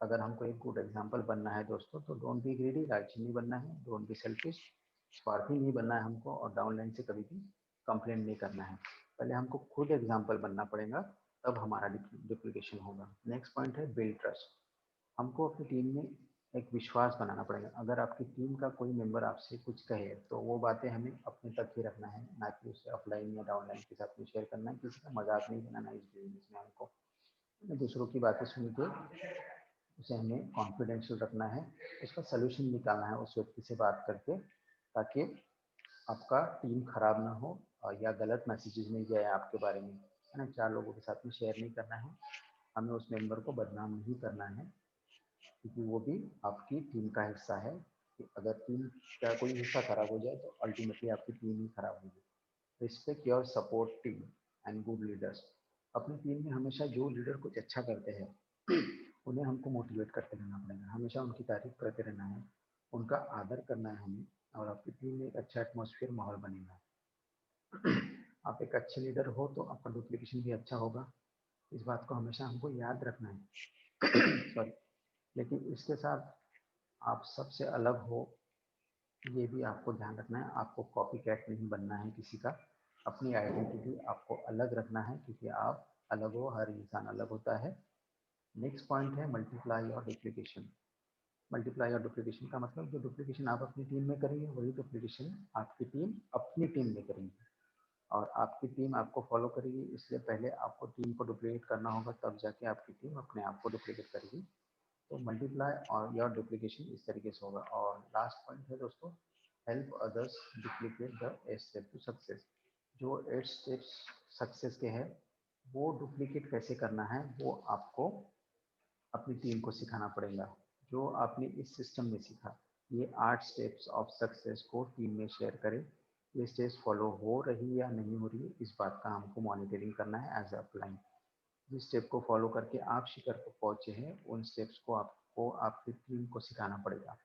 अगर हमको एक गुड एग्जाम्पल बनना है दोस्तों, तो डोंट बी ग्रीडी, लालची नहीं बनना है, डोंट बी सेल्फिश, स्वार्थी नहीं बनना है हमको, और डाउनलाइन से कभी भी कंप्लेंट नहीं करना है। पहले हमको खुद एग्जाम्पल बनना पड़ेगा, तब हमारा डुप्लीकेशन होगा। नेक्स्ट पॉइंट है बिल्ड ट्रस्ट। हमको अपनी टीम में एक विश्वास बनाना पड़ेगा। अगर आपकी टीम का कोई मेंबर आपसे कुछ कहे तो वो बातें हमें अपने तक ही रखना है, ना कि उसे ऑफलाइन या डाउनलाइन के साथ में शेयर करना है। किसी का मजाक नहीं बनाना इस बिजनेस में हमको। दूसरों की बातें सुन के उसे हमें कॉन्फिडेंशियल रखना है, उसका सोल्यूशन निकालना है उस व्यक्ति से बात करके, ताकि आपका टीम खराब ना हो और या गलत मैसेजेस नहीं जाए आपके बारे में, है ना। चार लोगों के साथ में शेयर नहीं करना है, हमें उस मेंबर को बदनाम नहीं करना है, क्योंकि वो भी आपकी टीम का हिस्सा है। कि अगर टीम का कोई हिस्सा खराब हो जाए तो अल्टीमेटली आपकी टीम ही खराब होगी। Respect your support team and good leaders. अपनी टीम में हमेशा जो लीडर कुछ अच्छा करते हैं उन्हें हमको मोटिवेट करते रहना पड़ेगा, हमेशा उनकी तारीफ करते रहना है, उनका आदर करना है हमें। और आपकी टीम में एक अच्छा एटमोसफियर माहौल बनेगा। आप एक अच्छे लीडर हो तो आपका डुप्लीकेशन भी अच्छा होगा। इस बात को हमेशा हमको याद रखना है। सॉरी। लेकिन इसके साथ आप सबसे अलग हो, ये भी आपको ध्यान रखना है। आपको कॉपी कैट नहीं बनना है किसी का, अपनी आइडेंटिटी आपको अलग रखना है, क्योंकि आप अलग हो, हर इंसान अलग होता है। नेक्स्ट पॉइंट है मल्टीप्लाई और डुप्लीकेशन। मल्टीप्लाई और डुप्लीकेशन का मतलब, जो डुप्लीकेशन आप अपनी टीम में करेंगे वही डुप्लीकेशन आपकी टीम अपनी टीम में करेंगे, और आपकी टीम आपको फॉलो करेगी। इसलिए पहले आपको टीम को डुप्लीकेट करना होगा, तब जाके आपकी टीम अपने आप को डुप्लीकेट करेगी। तो मल्टीप्लाई और या डुप्लीकेशन इस तरीके से होगा। और लास्ट पॉइंट है दोस्तों, help others duplicate the 8 step to success. जो 8 स्टेप्स सक्सेस के हैं वो डुप्लीकेट कैसे करना है वो आपको अपनी टीम को सिखाना पड़ेगा। जो आपने इस सिस्टम में सीखा, ये 8 स्टेप्स ऑफ सक्सेस को टीम में शेयर करें। ये स्टेप्स फॉलो हो रही या नहीं हो रही है, इस बात का हमको मॉनिटरिंग करना है एज अ क्लाइंट। जिस स्टेप को फॉलो करके आप शिखर को पहुंचे हैं, उन स्टेप्स को आपको आपकी टीम को सिखाना पड़ेगा।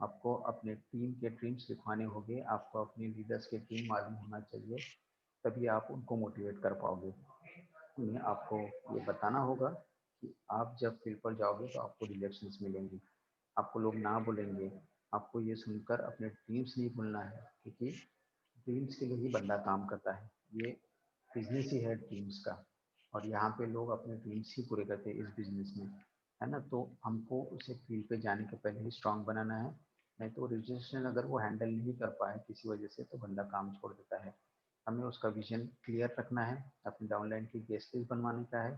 आपको अपने टीम के ड्रीम्स लिखवाने होंगे, आपको अपने लीडर्स के ड्रीम मालूम होना चाहिए, तभी आप उनको मोटिवेट कर पाओगे। उन्हें आपको ये बताना होगा कि आप जब फील्ड पर जाओगे तो आपको रिजेक्शंस मिलेंगी, आपको लोग ना बोलेंगे। आपको ये सुनकर अपने ड्रीम्स नहीं भूलना है, क्योंकि ड्रीम्स के लिए ही बंदा काम करता है। ये बिजनेस ही है ड्रीम्स का, और यहाँ पे लोग अपने ड्रीम्स ही पूरे करते हैं इस बिजनेस में। है ना। तो हमको उसे फील्ड पे जाने के पहले ही स्ट्रांग बनाना है, नहीं तो रजिस्ट्रेशन अगर वो हैंडल नहीं कर पाए किसी वजह से तो बंदा काम छोड़ देता है। हमें उसका विजन क्लियर रखना है, अपनी डाउनलाइन की गेस्ट लिस्ट बनवाने का है,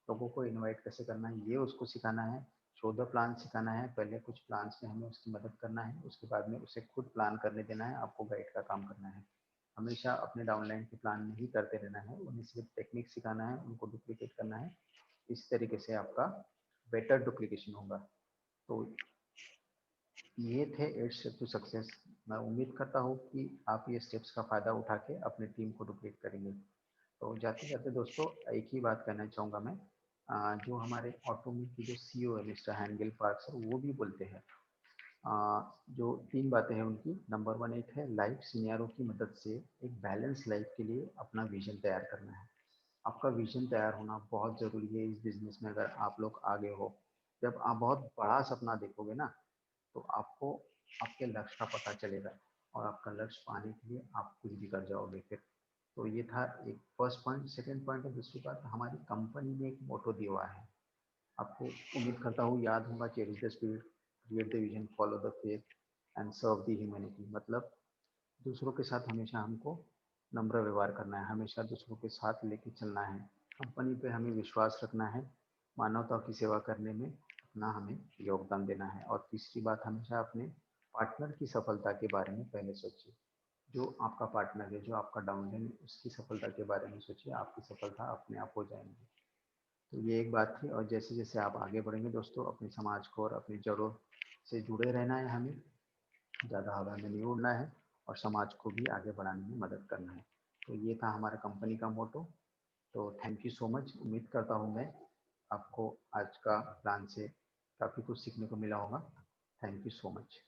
लोगों को इनवाइट कैसे करना है ये उसको सिखाना है, 14 प्लान सिखाना है। पहले कुछ प्लान्स में हमें उसकी मदद करना है, उसके बाद में उसे खुद प्लान करने देना है, आपको गाइड का काम करना है। हमेशा अपने डाउनलाइन के प्लान नहीं करते रहना है, उन्हें सिर्फ टेक्निक सिखाना है, उनको डुप्लीकेट करना है। इस तरीके से आपका बेटर डुप्लीकेशन होगा। तो ये थे 8 स्टेप टू सक्सेस। मैं उम्मीद करता हूँ कि आप ये स्टेप्स का फ़ायदा उठा के अपनी टीम को डुप्लीट करेंगे। तो जाते जाते दोस्तों एक ही बात कहना चाहूँगा मैं, जो हमारे ऑटोमेट की जो सीईओ है मिस्टर हैंगेल पार्क सर, वो भी बोलते हैं जो 3 बातें हैं उनकी। नंबर 1 एक है लाइफ सीनियरों की मदद से एक बैलेंस लाइफ के लिए अपना विजन तैयार करना है। आपका विजन तैयार होना बहुत ज़रूरी है इस बिजनेस में। अगर आप लोग आगे हो, जब आप बहुत बड़ा सपना देखोगे ना, तो आपको आपके लक्ष्य का पता चलेगा और आपका लक्ष्य पाने के लिए आप कुछ भी कर जाओगे फिर। तो ये था एक फर्स्ट पॉइंट। सेकंड पॉइंट है, दूसरी बात, हमारी कंपनी ने एक मोटो दिया हुआ है, आपको उम्मीद करता हूँ याद होगा, cherish the spirit, create the vision, follow the faith and serve the humanity. मतलब दूसरों के साथ हमेशा हमको नम्र व्यवहार करना है, हमेशा दूसरों के साथ लेके चलना है, कंपनी पे हमें विश्वास रखना है, मानवता की सेवा करने में अपना हमें योगदान देना है। और तीसरी बात, हमेशा अपने पार्टनर की सफलता के बारे में पहले सोचिए। जो आपका पार्टनर है, जो आपका डाउनलाइन है, उसकी सफलता के बारे में सोचिए, आपकी सफलता अपने आप हो जाएंगी। तो ये एक बात थी। और जैसे जैसे आप आगे बढ़ेंगे दोस्तों, अपने समाज को और अपनी जड़ों से जुड़े रहना है हमें, ज़्यादा हवा में नहीं उड़ना है और समाज को भी आगे बढ़ाने में मदद करना है। तो ये था हमारे कंपनी का मोटो। तो थैंक यू सो मच। उम्मीद करता हूँ मैं आपको आज का प्लान से काफ़ी कुछ सीखने को मिला होगा। Thank you so much.